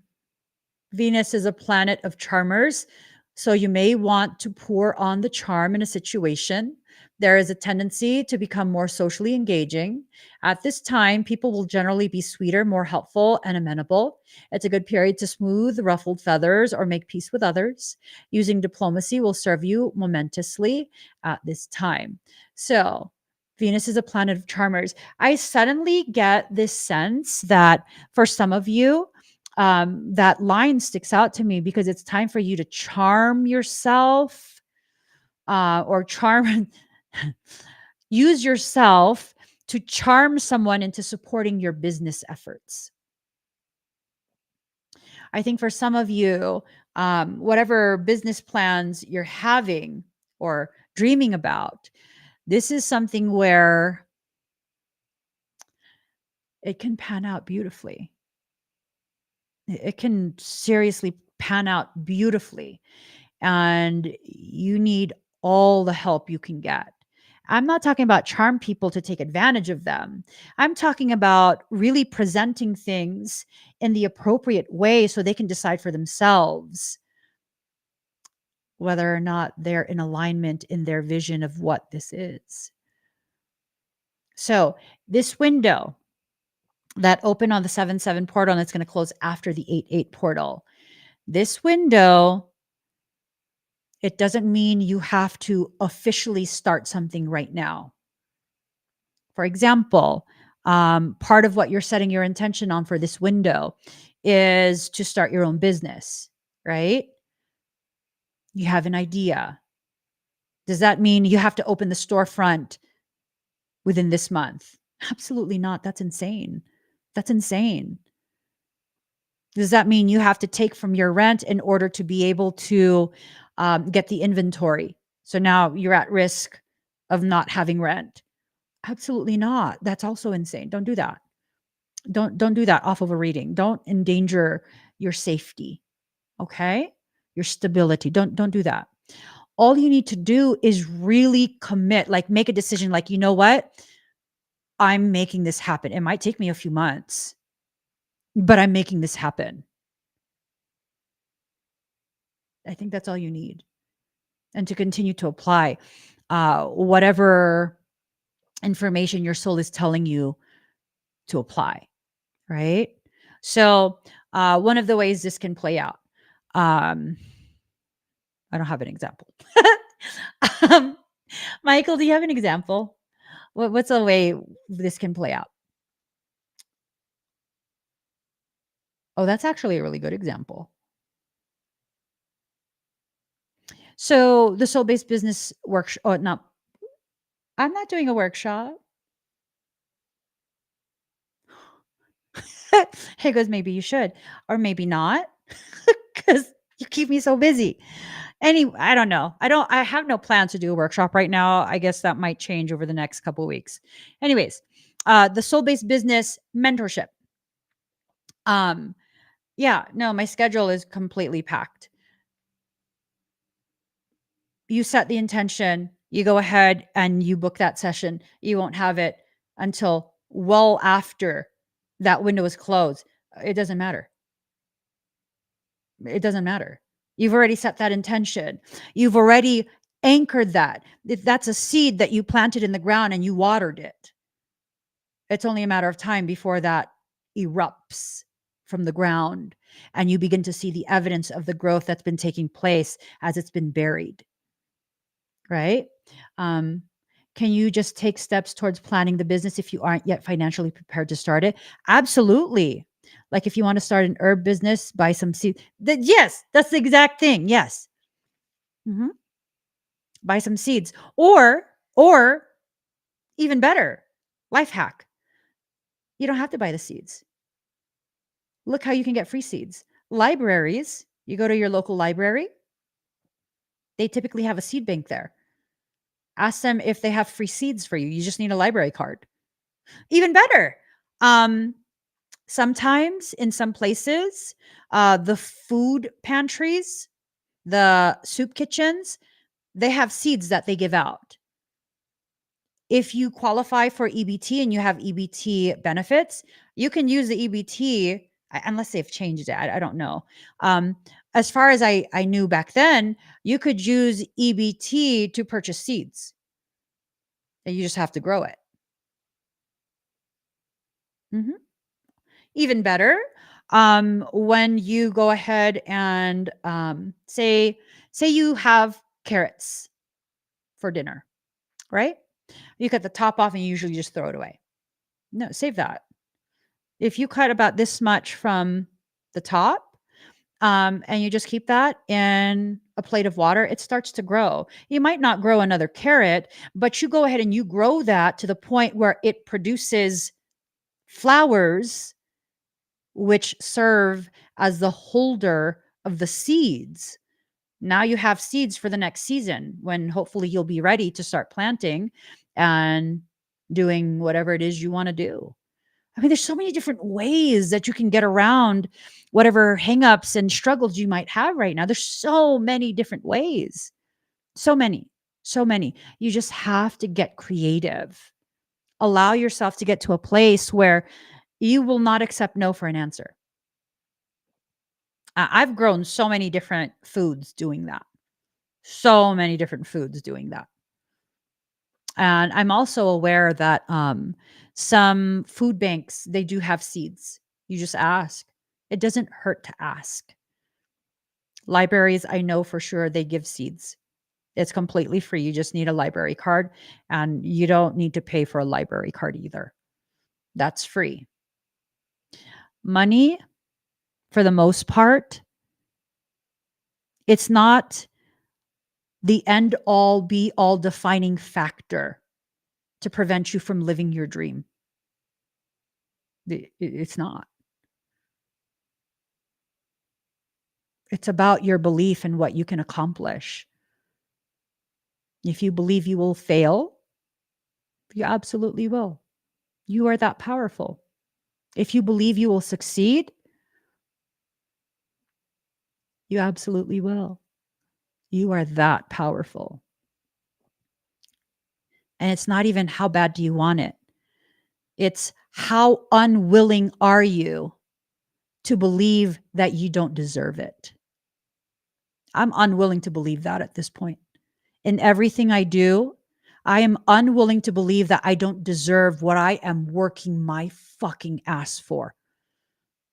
Venus is a planet of charmers. So you may want to pour on the charm in a situation. There is a tendency to become more socially engaging. At this time, people will generally be sweeter, more helpful, and amenable. It's a good period to smooth the ruffled feathers or make peace with others. Using diplomacy will serve you momentously at this time. So, Venus is a planet of charmers. I suddenly get this sense that for some of you, that line sticks out to me because it's time for you to charm yourself or charm, use yourself to charm someone into supporting your business efforts. I think for some of you, whatever business plans you're having or dreaming about, this is something where it can pan out beautifully. It can seriously pan out beautifully. And you need all the help you can get. I'm not talking about charm people to take advantage of them. I'm talking about really presenting things in the appropriate way so they can decide for themselves whether or not they're in alignment in their vision of what this is. So, this window that opened on the 7-7 portal and it's going to close after the 8-8 portal. This window, it doesn't mean you have to officially start something right now. For example, part of what you're setting your intention on for this window is to start your own business, right? You have an idea. Does that mean you have to open the storefront within this month? Absolutely not. That's insane. That's insane. Does that mean you have to take from your rent in order to be able to get the inventory? So now you're at risk of not having rent. Absolutely not. That's also insane. Don't do that. Don't do that off of a reading. Don't endanger your safety. Okay? Your stability. Don't do that. All you need to do is really commit, like make a decision like, you know what? I'm making this happen. It might take me a few months, but I'm making this happen. I think that's all you need. And to continue to apply whatever information your soul is telling you to apply, right? So, one of the ways this can play out, um, I don't have an example. um, Michael, do you have an example? What's a way this can play out? Oh, that's actually a really good example. So, the soul based business workshop, oh, no, I'm not doing a workshop. He goes, maybe you should, or maybe not, because you keep me so busy. I don't know. I have no plan to do a workshop right now. I guess that might change over the next couple of weeks. Anyways, the soul-based business mentorship. Yeah, no, my schedule is completely packed. You set the intention, you go ahead and you book that session. You won't have it until well after that window is closed. It doesn't matter. It doesn't matter. You've already set that intention. You've already anchored that. If that's a seed that you planted in the ground and you watered it, it's only a matter of time before that erupts from the ground and you begin to see the evidence of the growth that's been taking place as it's been buried, right? Um, can you just take steps towards planning the business if you aren't yet financially prepared to start it? Absolutely. Like if you want to start an herb business, buy some seeds. Yes, that's the exact thing. Yes. Mhm. Buy some seeds. Or even better, life hack. You don't have to buy the seeds. Look how you can get free seeds. Libraries, you go to your local library, they typically have a seed bank there. Ask them if they have free seeds for you. You just need a library card. Even better. Um, Sometimes in some places, the food pantries, the soup kitchens, they have seeds that they give out. If you qualify for EBT and you have EBT benefits, you can use the EBT unless they've changed it. I don't know. As far as I knew back then, you could use EBT to purchase seeds. And you just have to grow it. Mhm. Even better, when you go ahead and say you have carrots for dinner, right? You cut the top off and you usually just throw it away. No, save that. If you cut about this much from the top, and you just keep that in a plate of water, it starts to grow. You might not grow another carrot, but you go ahead and you grow that to the point where it produces flowers which serve as the holder of the seeds. Now you have seeds for the next season when hopefully you'll be ready to start planting and doing whatever it is you want to do. I mean, there's so many different ways that you can get around whatever hangups and struggles you might have right now. There's so many different ways. So many. So many. You just have to get creative. Allow yourself to get to a place where you will not accept no for an answer. I've grown so many different foods doing that. So many different foods doing that. And I'm also aware that some food banks, they do have seeds. You just ask. It doesn't hurt to ask. Libraries, I know for sure they give seeds. It's completely free. You just need a library card, and you don't need to pay for a library card either. That's free. Money, for the most part, it's not the end all be all defining factor to prevent you from living your dream. It's not. It's about your belief in what you can accomplish. If you believe you will fail, you absolutely will. You are that powerful. If you believe you will succeed, you absolutely will. You are that powerful. And it's not even how bad do you want it? It's how unwilling are you to believe that you don't deserve it? I'm unwilling to believe that at this point. In everything I do, I am unwilling to believe that I don't deserve what I am working my fucking ass for.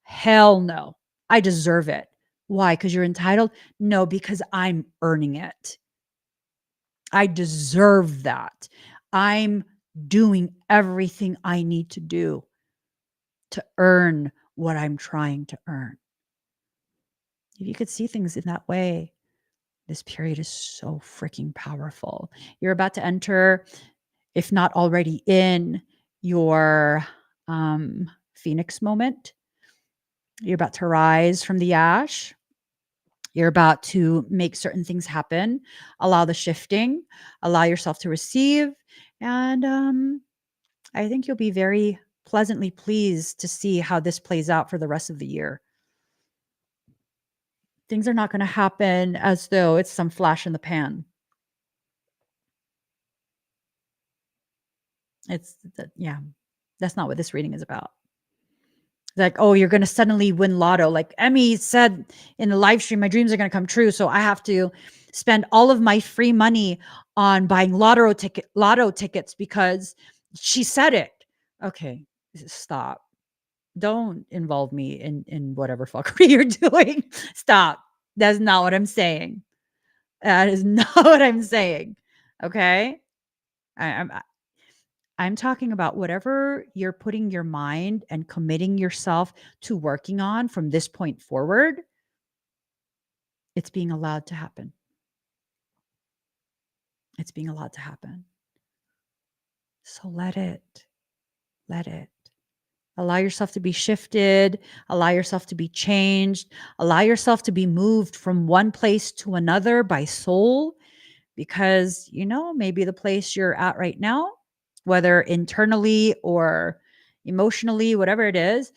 Hell no. I deserve it. Why? Because you're entitled? No, because I'm earning it. I deserve that. I'm doing everything I need to do to earn what I'm trying to earn. If you could see things in that way, this period is so freaking powerful. You're about to enter, if not already in, your Phoenix moment. You're about to rise from the ash. You're about to make certain things happen. Allow the shifting, allow yourself to receive. And I think you'll be very pleasantly pleased to see how this plays out for the rest of the year. Things are not going to happen as though it's some flash in the pan. Yeah, that's not what this reading is about. Like, oh, you're going to suddenly win lotto. Like Emmy said in the live stream, my dreams are going to come true. So I have to spend all of my free money on buying lotto tickets because she said it. Okay, stop. Don't involve me in whatever fuckery you're doing. Stop. That's not what I'm saying. That is not what I'm saying. Okay? I'm talking about whatever you're putting your mind and committing yourself to working on from this point forward, it's being allowed to happen. It's being allowed to happen. So let it. Let it. Allow yourself to be shifted. Allow yourself to be changed. Allow yourself to be moved from one place to another by soul, because, maybe the place you're at right now, whether internally or emotionally, whatever it is,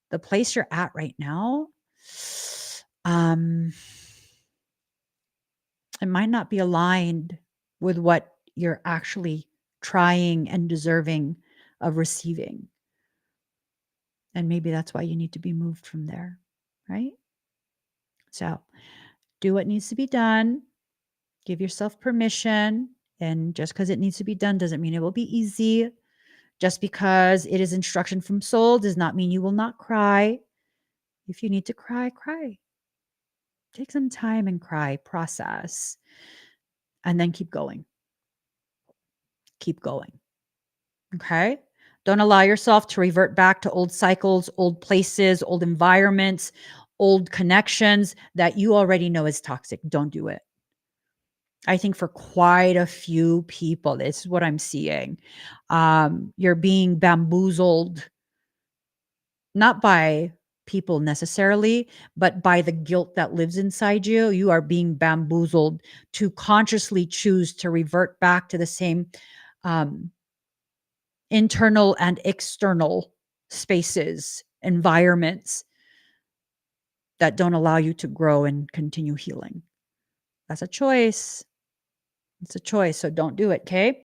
the place you're at right now, it might not be aligned with what you're actually trying and deserving of receiving. And maybe that's why you need to be moved from there, right? So do what needs to be done. Give yourself permission. And just because it needs to be done doesn't mean it will be easy. Just because it is instruction from soul does not mean you will not cry. If you need to cry, cry. Take some time and cry, process, and then keep going. Keep going. Okay? Don't allow yourself to revert back to old cycles, old places, old environments, old connections that you already know is toxic. Don't do it. I think for quite a few people, this is what I'm seeing. You're being bamboozled, not by people necessarily, but by the guilt that lives inside you. You are being bamboozled to consciously choose to revert back to the same internal and external spaces, environments that don't allow you to grow and continue healing. That's a choice. It's a choice, so don't do it, okay?